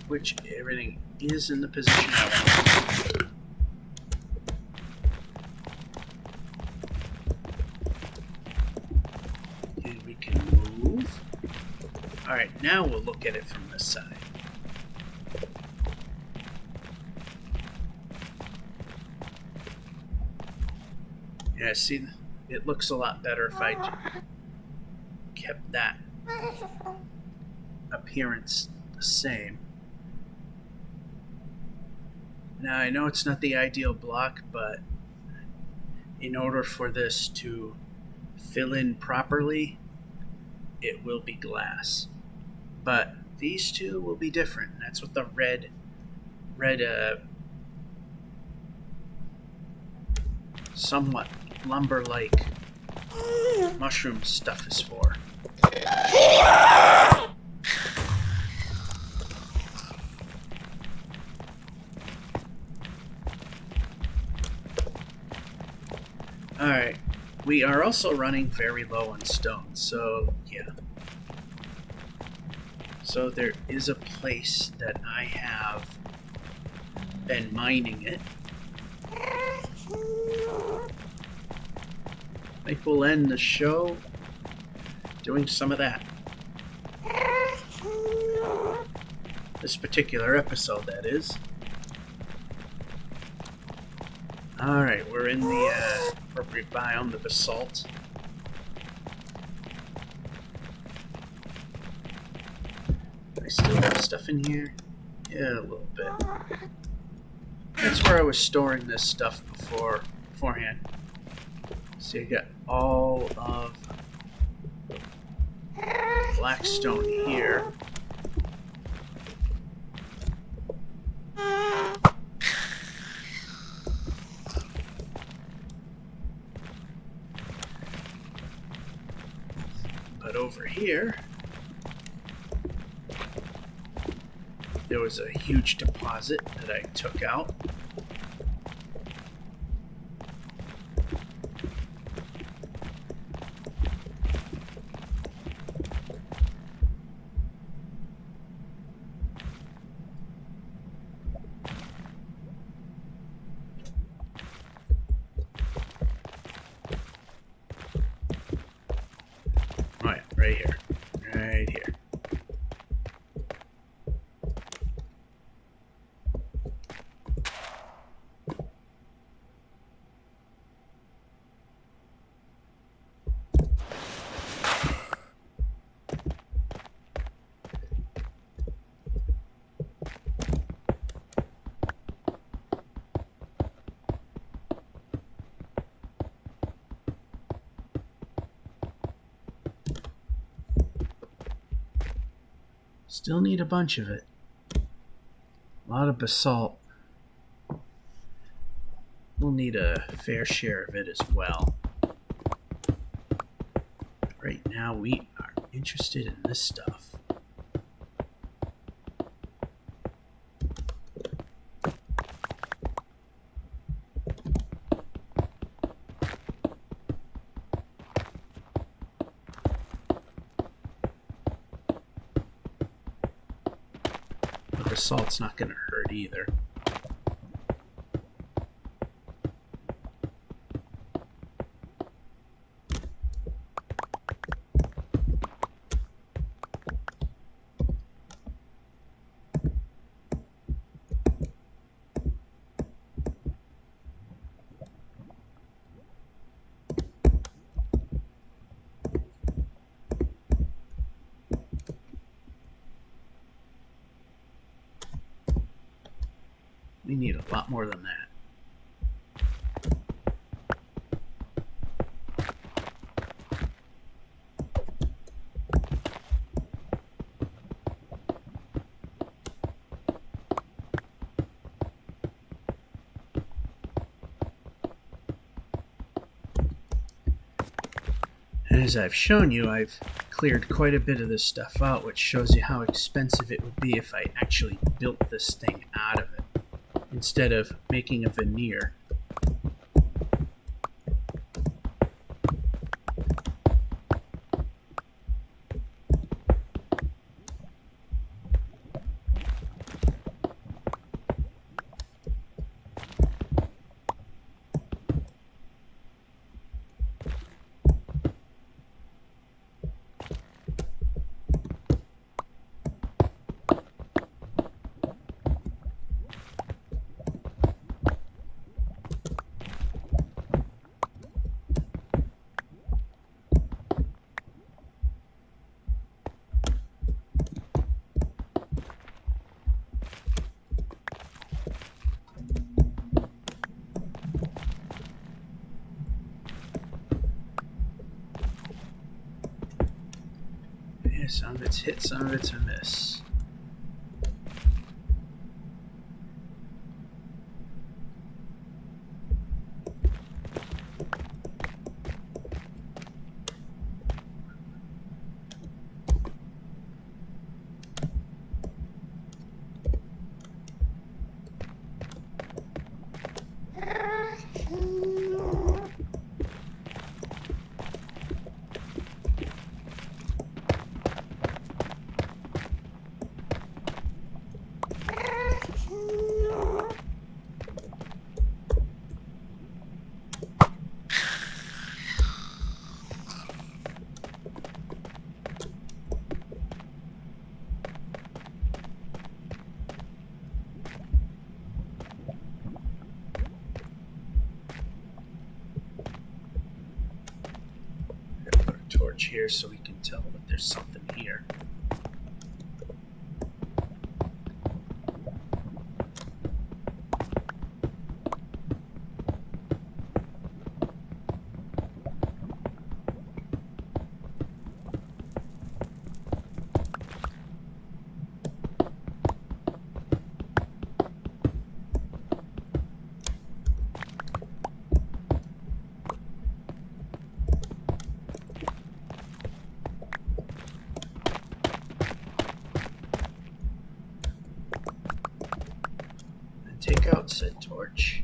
Which everything is in the position I want. And we can move. Alright, now we'll look at it from this side. Yeah, see, it looks a lot better if I kept that appearance the same. Now, I know it's not the ideal block, but in order for this to fill in properly, it will be glass. But these two will be different. That's what the red somewhat lumber-like mushroom stuff is for. Alright, we are also running very low on stone, so yeah. So there is a place that I have been mining it. I think we'll end the show doing some of that. This particular episode, that is. Alright, we're in the appropriate biome, the basalt. I still have stuff in here? Yeah, a little bit. That's where I was storing this stuff beforehand. So you got all of blackstone here. But over here, there was a huge deposit that I took out. Oh yeah, right here. Right here. Still need a bunch of it. A lot of basalt. We'll need a fair share of it as well. Right now we are interested in this stuff. The salt's not going to hurt either. We need a lot more than that. As I've shown you, I've cleared quite a bit of this stuff out, which shows you how expensive it would be if I actually built this thing out of it, instead of making a veneer. Yeah, some of it's hit, some of it's a miss. torch here so we can tell that there's something here. Take out said torch.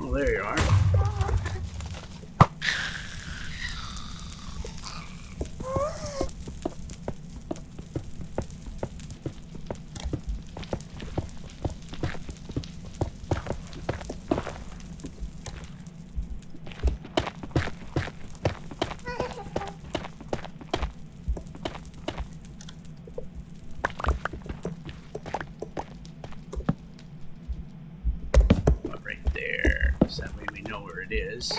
Oh, there you are. Right there. So that way we know where it is.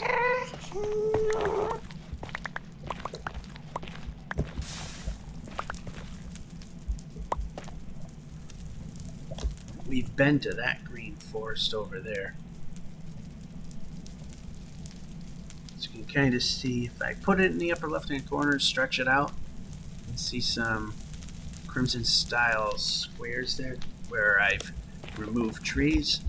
We've been to that green forest over there. So you can kind of see, if I put it in the upper left-hand corner, stretch it out, and see some crimson style squares there where I've removed trees.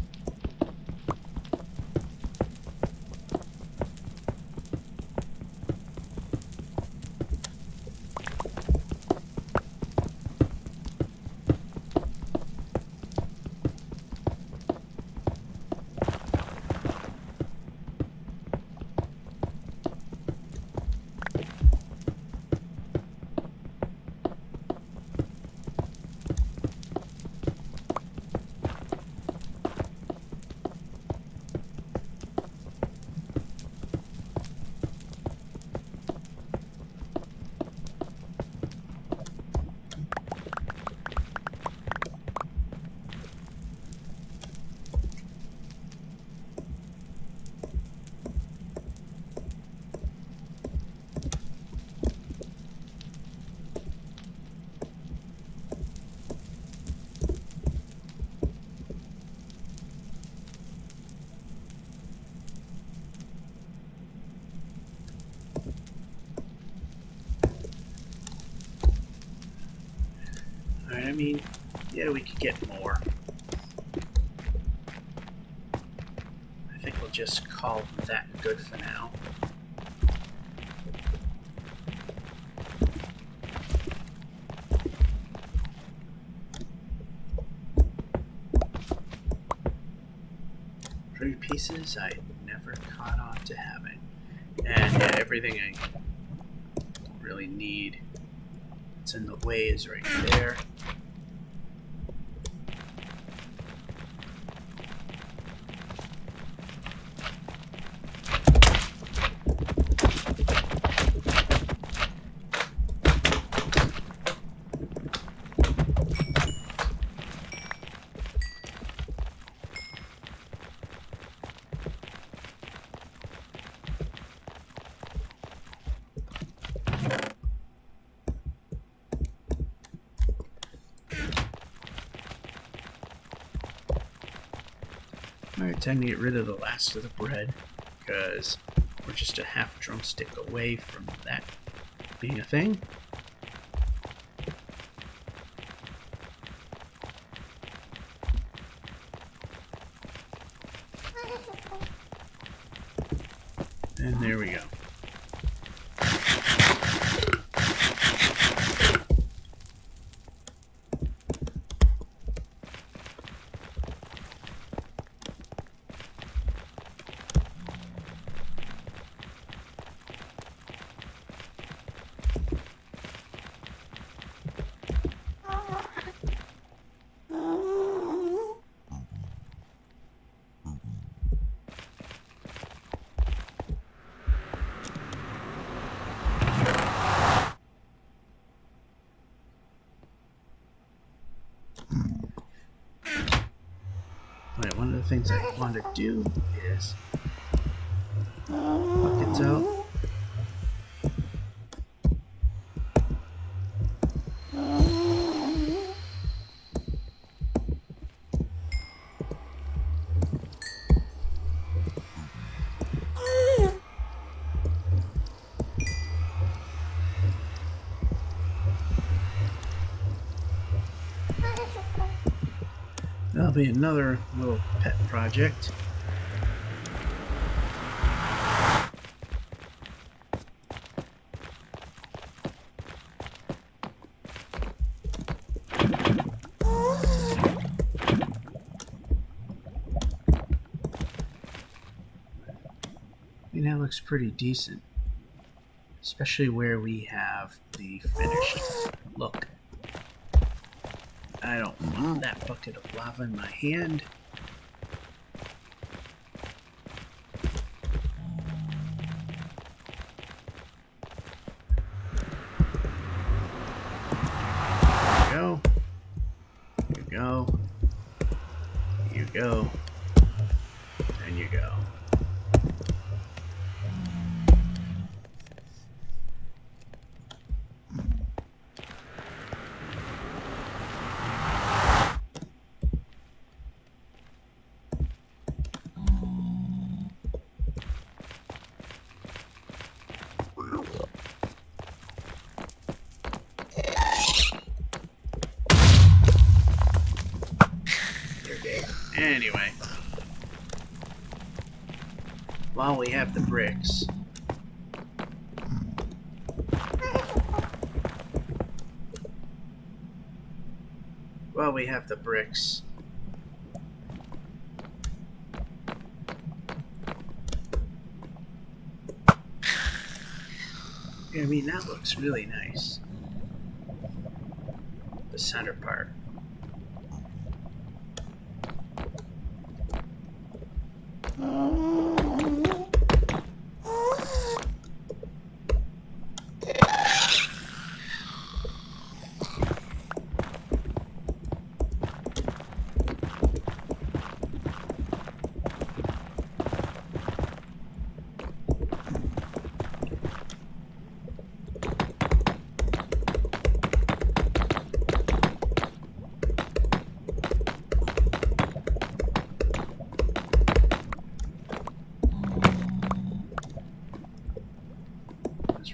I mean, yeah, we could get more. I think we'll just call that good for now. Three pieces I never caught on to having. And yeah, everything I don't really need. What's in the way is right there. Alright, time to get rid of the last of the bread, because we're just a half drumstick away from that being a thing. And there we go. Right, one of the things I want to do is buckets out. That'll be another little pet project. I mean, that looks pretty decent, especially where we have the finished look. I don't want that bucket of lava in my hand. There you go. You go. And you go. Anyway, while we have the bricks, I mean, that looks really nice. The center part.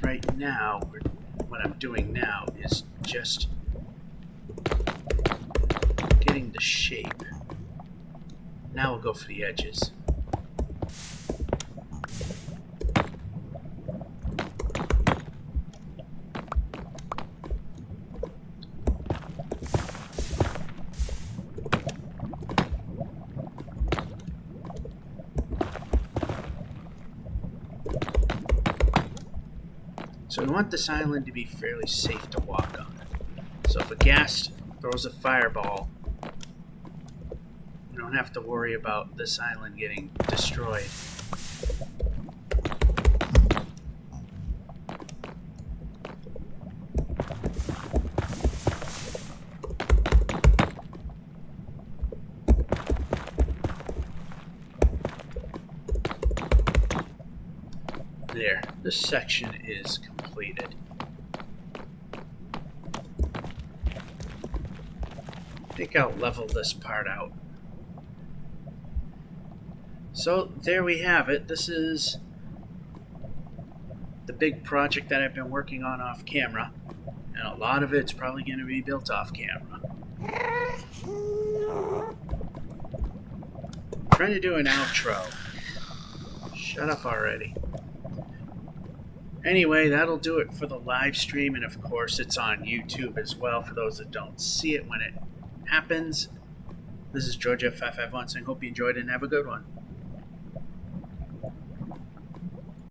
Right now, what I'm doing now is just getting the shape. Now we'll go for the edges. So we want this island to be fairly safe to walk on. So if a ghast throws a fireball, we don't have to worry about this island getting destroyed. There, this section is completed. I think I'll level this part out. So there we have it. This is the big project that I've been working on off camera, and a lot of it's probably going to be built off camera. Trying to do an outro. Shut up already. Anyway, that'll do it for the live stream, and of course it's on YouTube as well for those that don't see it when it happens. This is Georgia551 saying hope you enjoyed it and have a good one.